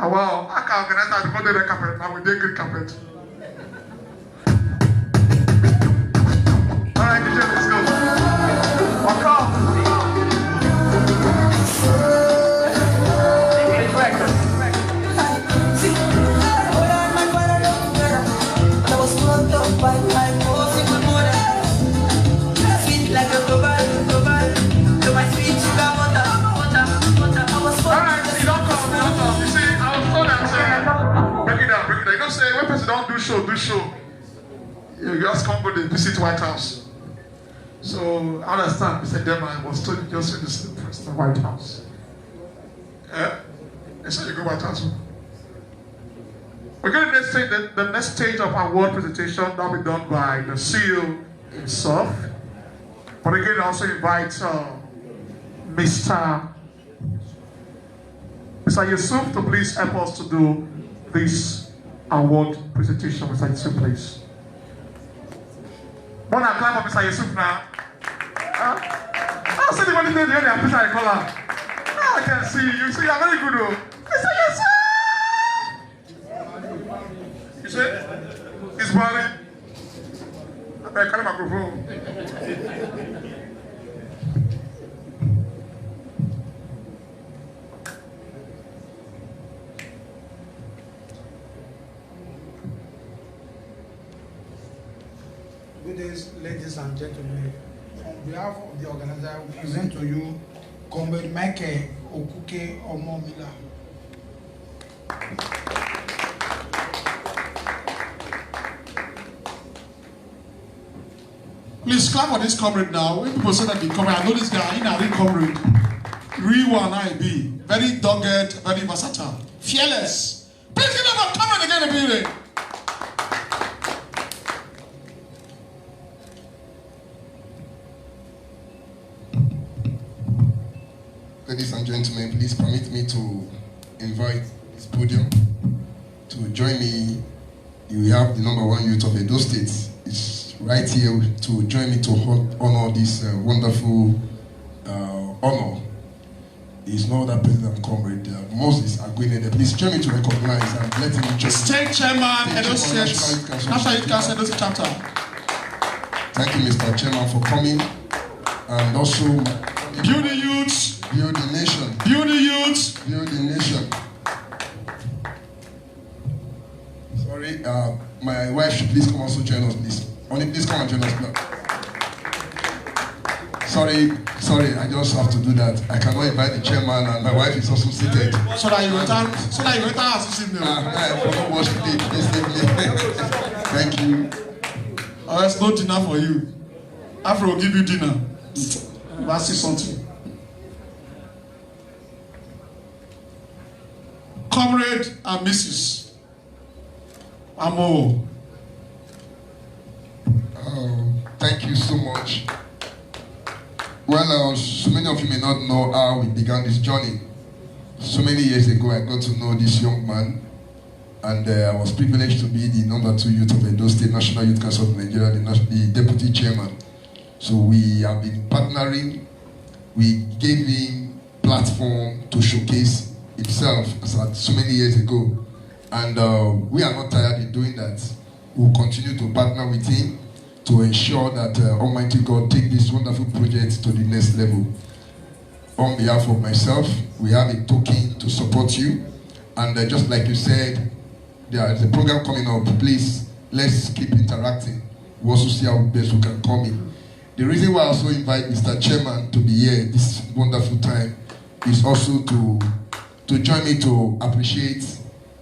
Oh, wow, I can organize that to go to the red carpet. Now we did green carpet. All right, DJ, let's go. Welcome. Do show. You just come to the visit White House. So I understand, Mr. Dema was told you just visit the White House. They said you go White House. We're going to say that the next stage of our award presentation that will be done by the CEO himself. But again, I also invite Mr. Yusuf to please help us to do this award presentation. Mr. Yusuf, please. One clap for Mr. Yusuf now. I'll see the money there, the other Mr. Nicola. I can see you. You see, you're very good, though. Mr. Yusuf! You say, he's worried. I better call him a microphone. Good days, ladies and gentlemen. On behalf of the organizer, we present to you Comrade Michael Okuke Omomila. Please clap for this comrade now. When people say that the comrade, I know this guy, he's a real comrade. Real one, I.B. Very dogged, very versatile. Fearless. Please give them a comrade again, the building. Ladies and gentlemen, please permit me to invite this podium to join me. You have the #1 youth of Edo State. It's right here to join me to honor this wonderful honor. He's no other president comrade, Moses Agwinede. Please join me to recognize and let him join. State Chairman, Edo State National Youth Council, Edo State Chapter. Thank you, Mr. Chairman, for coming. And also, build the youths. Build the nation. Build the youths. Build the nation. Sorry, my wife should please come also join us, please. Only please come and join us, please. Sorry, I just have to do that. I cannot invite the chairman and my wife is also seated. So that you return as this evening. I forgot watch the tape this evening. Thank you. There's no dinner for you. Afro will give you dinner. Let's see something. Comrade and Mrs. Amo. Thank you so much. Well, so many of you may not know how we began this journey. So many years ago, I got to know this young man, and I was privileged to be the #2 youth of Edo State National Youth Council of Nigeria, the deputy chairman. So we have been partnering. We gave him platform to showcase himself so many years ago, and we are not tired in doing that. We will continue to partner with him to ensure that Almighty God take this wonderful project to the next level. On behalf of myself, we have a token to support you, and just like you said, there is a program coming up. Please, let's keep interacting. We also see how best we can come in. The reason why I also invite Mr. Chairman to be here this wonderful time is also to join me to appreciate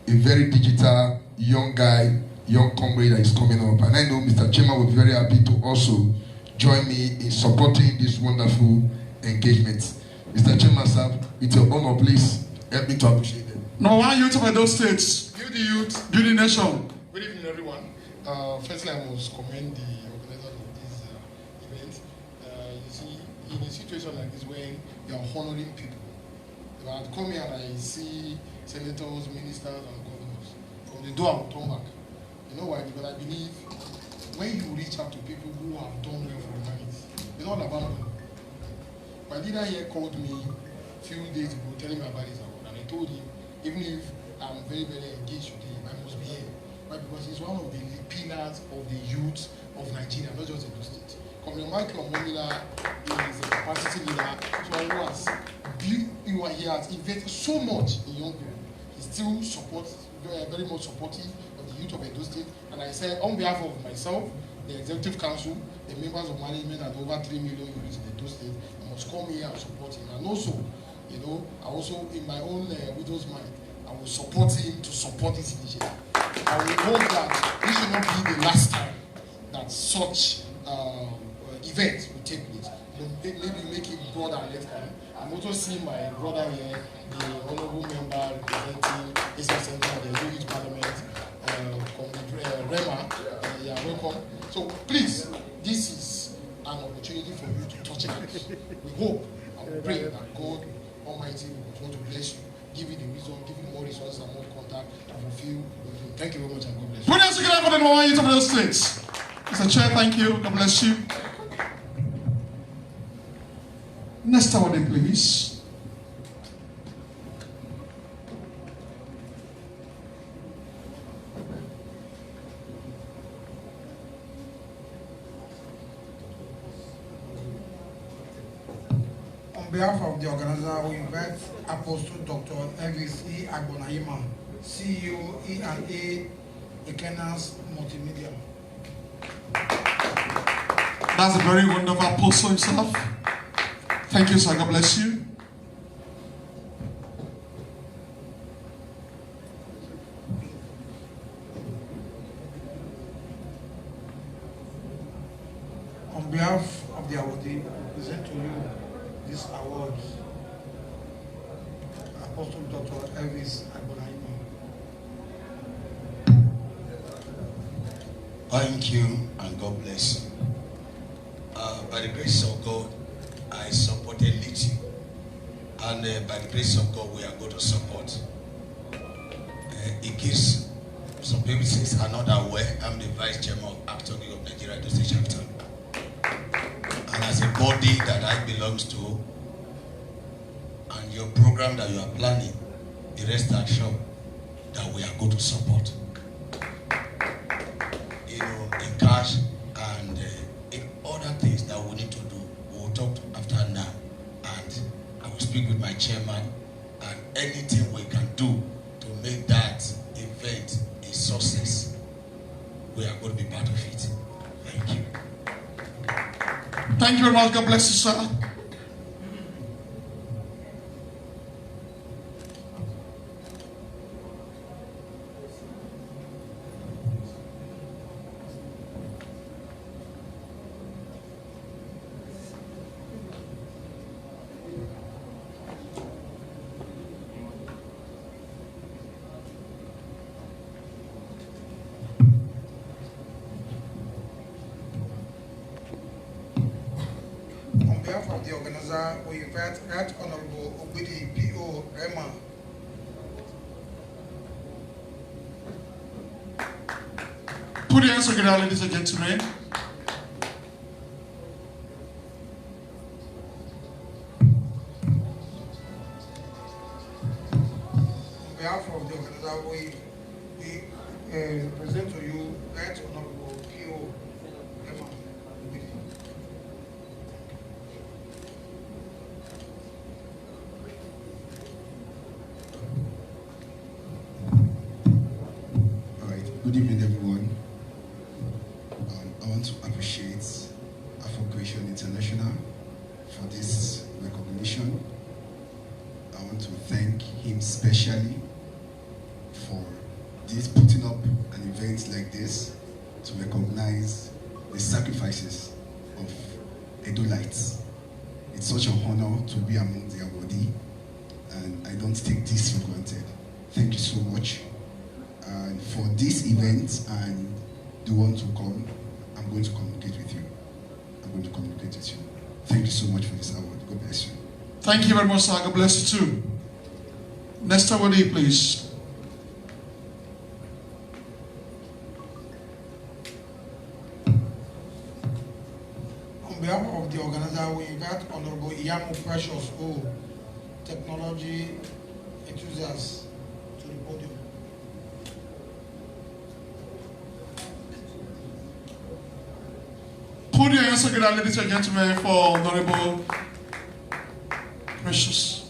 a very digital young guy, young comrade that is coming up. And I know Mr. Chairman will be very happy to also join me in supporting this wonderful engagement. Mr. Chairman, sir, it's your honor, please help me to appreciate them. #1 youth of Edo States. Build the youth, build the nation. Good evening, everyone. Firstly, I must commend the organizers of this event. You see, in a situation like this, when you are honoring people, if I had come here and I see senators, ministers, and governors, from the door I will turn back. You know why? Because I believe when you reach out to people who have done well for humanity, it's not about money. My leader here called me a few days ago telling me about his award, and I told him, even if I'm very, very engaged with him, I must be here. Why? Because he's one of the pillars of the youth of Nigeria, not just Edo State. Comrade Michael Omomila is a capacity leader, so he has invested so much in young people. He still supports, very much supportive of the youth of Edo State. And I said, on behalf of myself, the Executive Council, the members of management, and over 3 million youths in Edo State, I must come here and support him. And also, you know, I also, in my own widow's mind, I will support him to support this initiative. I will hope that this should not be the last time that such events will take place. Maybe make it broader next time. I'm also seeing my brother here, the honorable member representing Eastern Central, the Youth Parliament, Rema. You are welcome. So please, this is an opportunity for you to touch it. We hope and we pray that God Almighty will continue to bless you, give you the wisdom, give you more resources and more contact to fulfill. Thank you very much and God bless you. Put hands together for the #1 youth of Edo States. Mr. Chair, thank you. God bless you. Next award, please. On behalf of the organizer, we invite Apostle Dr. Elvis E. Agbonayima, CEO E&A Ekenas Multimedia. That's a very wonderful apostle himself. Thank you, sir. God bless you. On behalf of the awardee, I present to you this award, Apostle Dr. Elvis Agbonayima. Thank you and God bless you. By the grace of God, I supported Litchi, and by the grace of God, we are going to support. In case some people say are not aware, I'm the Vice Chairman of Afrocreation of Nigeria Edo State Chapter. And as a body that I belong to, and your program that you are planning, the rest assured that we are going to support. You know, in cash and in other things that we need to do, we will talk after now. And I will speak with my chairman, and anything we can do to make that event a success, we are going to be part of it. Thank you. Thank you very much. God bless you, sir. On behalf of the organizer, we invite Right Honorable Obidi P.O. Rema Put your hands together, ladies and gentlemen. On behalf of the organizer, we present to you Right Honorable P.O. Emma. All right. Good evening, everyone. I want to appreciate Afrocreation International for this recognition. I want to thank him specially for this putting up an event like this to recognize the sacrifices of Edolites. It's such an honor to be among the awardee, and I don't take this for granted. Thank you so much. And for this event and the one to come, I'm going to communicate with you. Thank you so much for this award. God bless you. Thank you very much, sir. God bless you too. Next awardee, please. On behalf of the organizer, we invite Honorable Iyamu Precious, technology enthusiast, to the podium. Put your hands together, ladies and gentlemen, for Honorable Precious.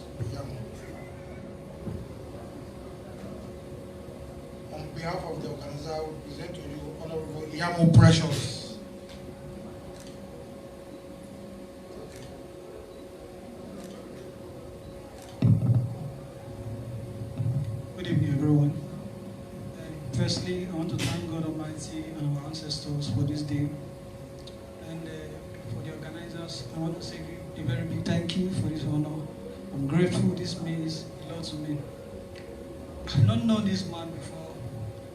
On behalf of the organizer, we present to you Honorable Iyamu Precious. Good evening, everyone. Firstly, I want to thank God Almighty and our ancestors for this day. And for the organizers, I want to say a very big thank you for this honor. I'm grateful. This means a lot to me. I've not known this man before.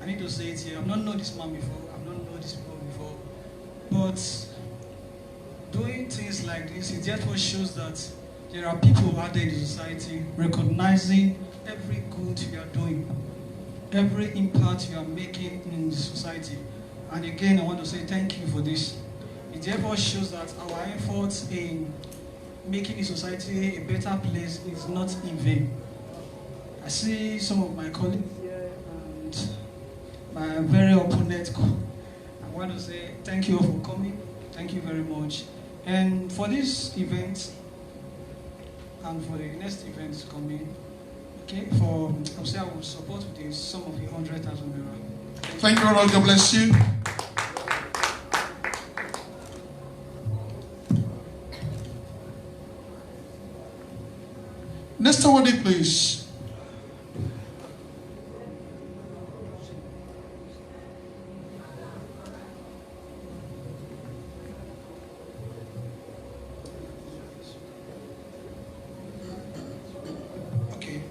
I need to say it here. I've not known this man before. I've not known this people before. But doing things like this, it therefore shows that there are people out there in the society recognizing every good you are doing, every impact you are making in the society. And again, I want to say thank you for this. It therefore shows that our efforts in making the society a better place is not in vain. I see some of my colleagues here and my very opponent. I want to say thank you all for coming. Thank you very much. And for this event and for the next event coming, okay, I'll say I will support with the sum of 100,000 naira. Thank you very much. God bless you. Next awardee, please. Okay.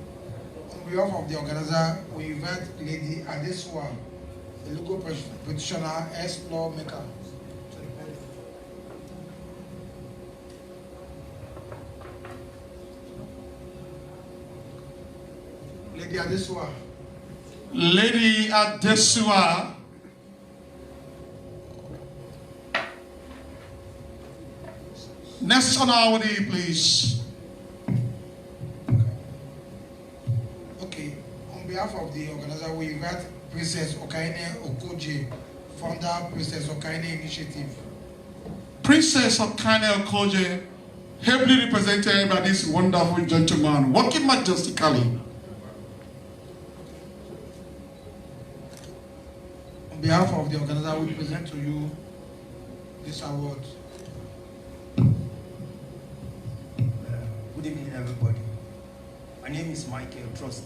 On behalf of the organizer, we invite Lady Adesua, the legal practitioner, ex-lawmaker. Lady Adesua. Lady Adesua. Next on our awardee, please. Okay. On behalf of the organizer, we invite Princess Okaine Okoje, founder Princess Okaine Initiative. Princess Okaine Okoje, heavily represented by this wonderful gentleman, working majestically. On behalf of the organizer, we present to you this award. Good evening, everybody. My name is Michael Trust.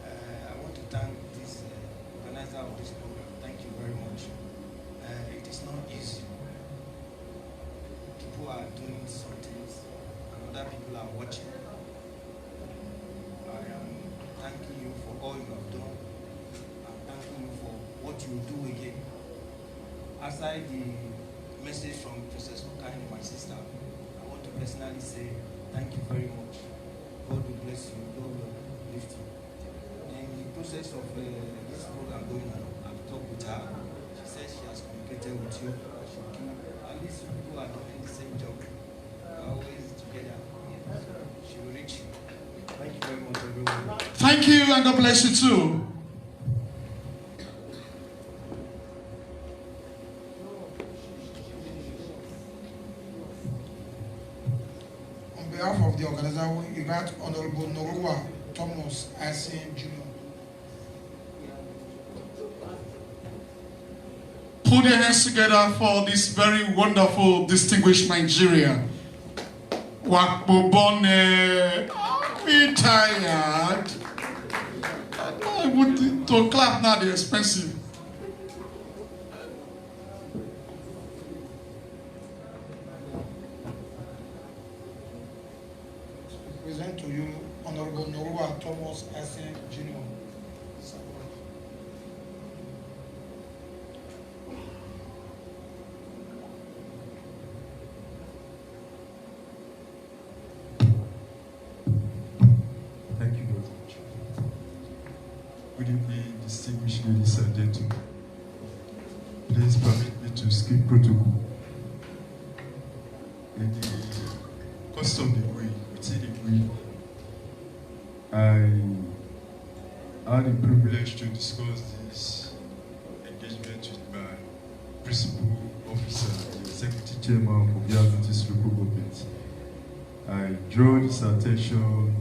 I want to thank this organizer of this program. Thank you very much. It is not easy. People are doing some things, and other people are watching. I am thanking you for all you have done. I'm thanking you for what you do again. Aside the message from Princess Okaine, my sister, I want to personally say thank you very much. God will bless you. God will lift you. In the process of this program going on, I've talked with her. She said connected with you. At least people are doing the same job. Always together. Yeah. So she will reach you. Thank you very much, everyone. Thank you, and God bless you too. On behalf of the organizer, we invite Honorable Norua Thomas Asin Jr. Put your hands together for this very wonderful, distinguished Nigeria. Wakbobone, I'm tired. I want to clap now, they're expensive. Present to you Honorable Norua Thomas Asin Jr. Thank you very much. Good evening, distinguished ladies and gentlemen. Please permit me to skip protocol. In the course of the week, within the week, I had the privilege to discuss this engagement with my principal officer, the executive chairman of the Adventist local government. I draw this attention on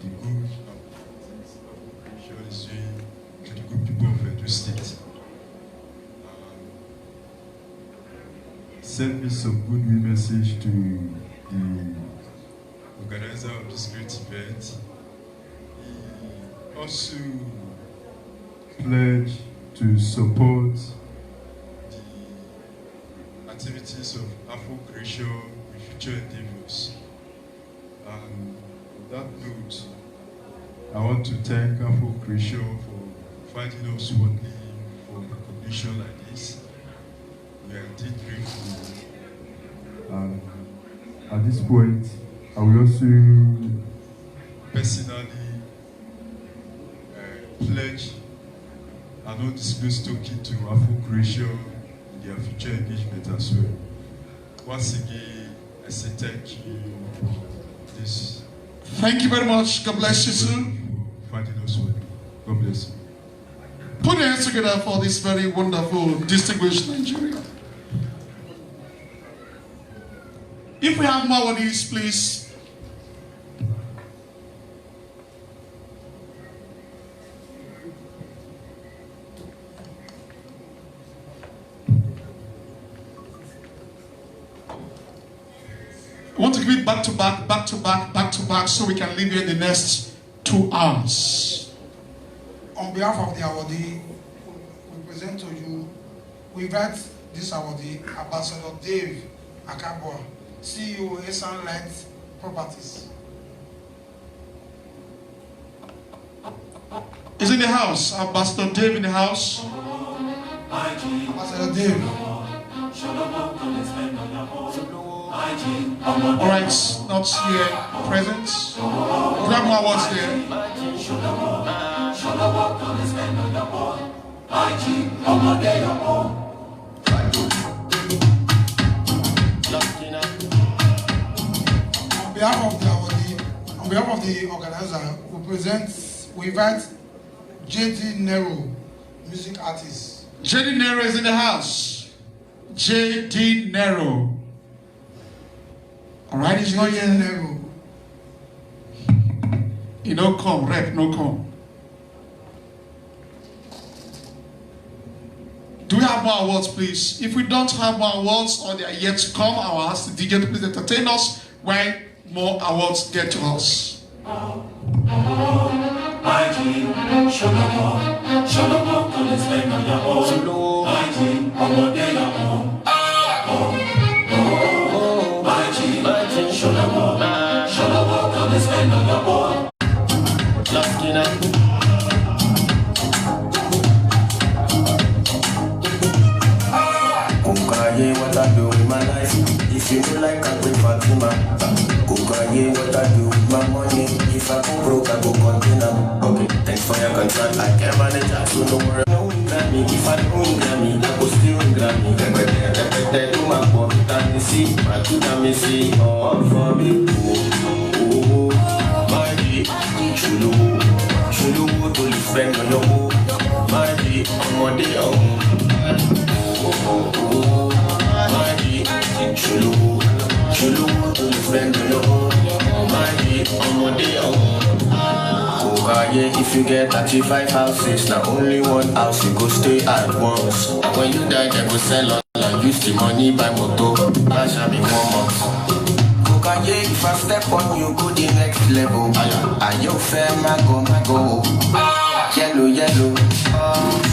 the good Afrocreation is doing to the good people of Edo State. Send me some goodwill message to the organizer of this great event. He also pledged to support the activities of Afrocreation with future endeavors. And on that note, I want to thank Afrocreation for finding us worthy for recognition like this. We are indeed grateful. And at this point, I will also personally pledge an undisclosed token to Afrocreation in their future engagement as well. Once again, I say thank you for this. Thank you very much. God bless you too. Finding us well. God bless you. Put your hands together for this very wonderful, distinguished Nigeria. If we have more of these, please. I want to give it back to back, back to back, back to back, so we can leave here in the next 2 hours. On behalf of the awardee, we present to you, we invite this awardee, Ambassador Dave Akabwa, CEO, Esan Light Properties. Is in the house. Ambassador Dave in the house. Ambassador Dave. All right, not here, present. Grab my awards there. On behalf of the awardee, on behalf of the organizer, we invite JD Nero, music artist. JD Nero is in the house. JD Nero. All right, he's not here. Nero. You know, come, rep, no come. Do we have more awards, please? If we don't have more awards or they are yet to come, I will ask the DJ to please entertain us when more awards get to us. What I do with my life. If you feel like I will Fatima, what I do with my money. If I go broke, I go continue. Okay, thanks for your concern. I can't manage, I don't know where I'm going. If I don't Grammy, I go still all for me. My dear, Chulu, to the friend on your move. My dear, I'm on the my dear, Chulu, to the friend on your move. My dear, I'm on the if you get 35 houses, now only one house you go stay at once. And when you die, they go sell all and use the money buy motor. That shall be 1 month. If I step on you, go the next level. Are you fair, my go? Yellow.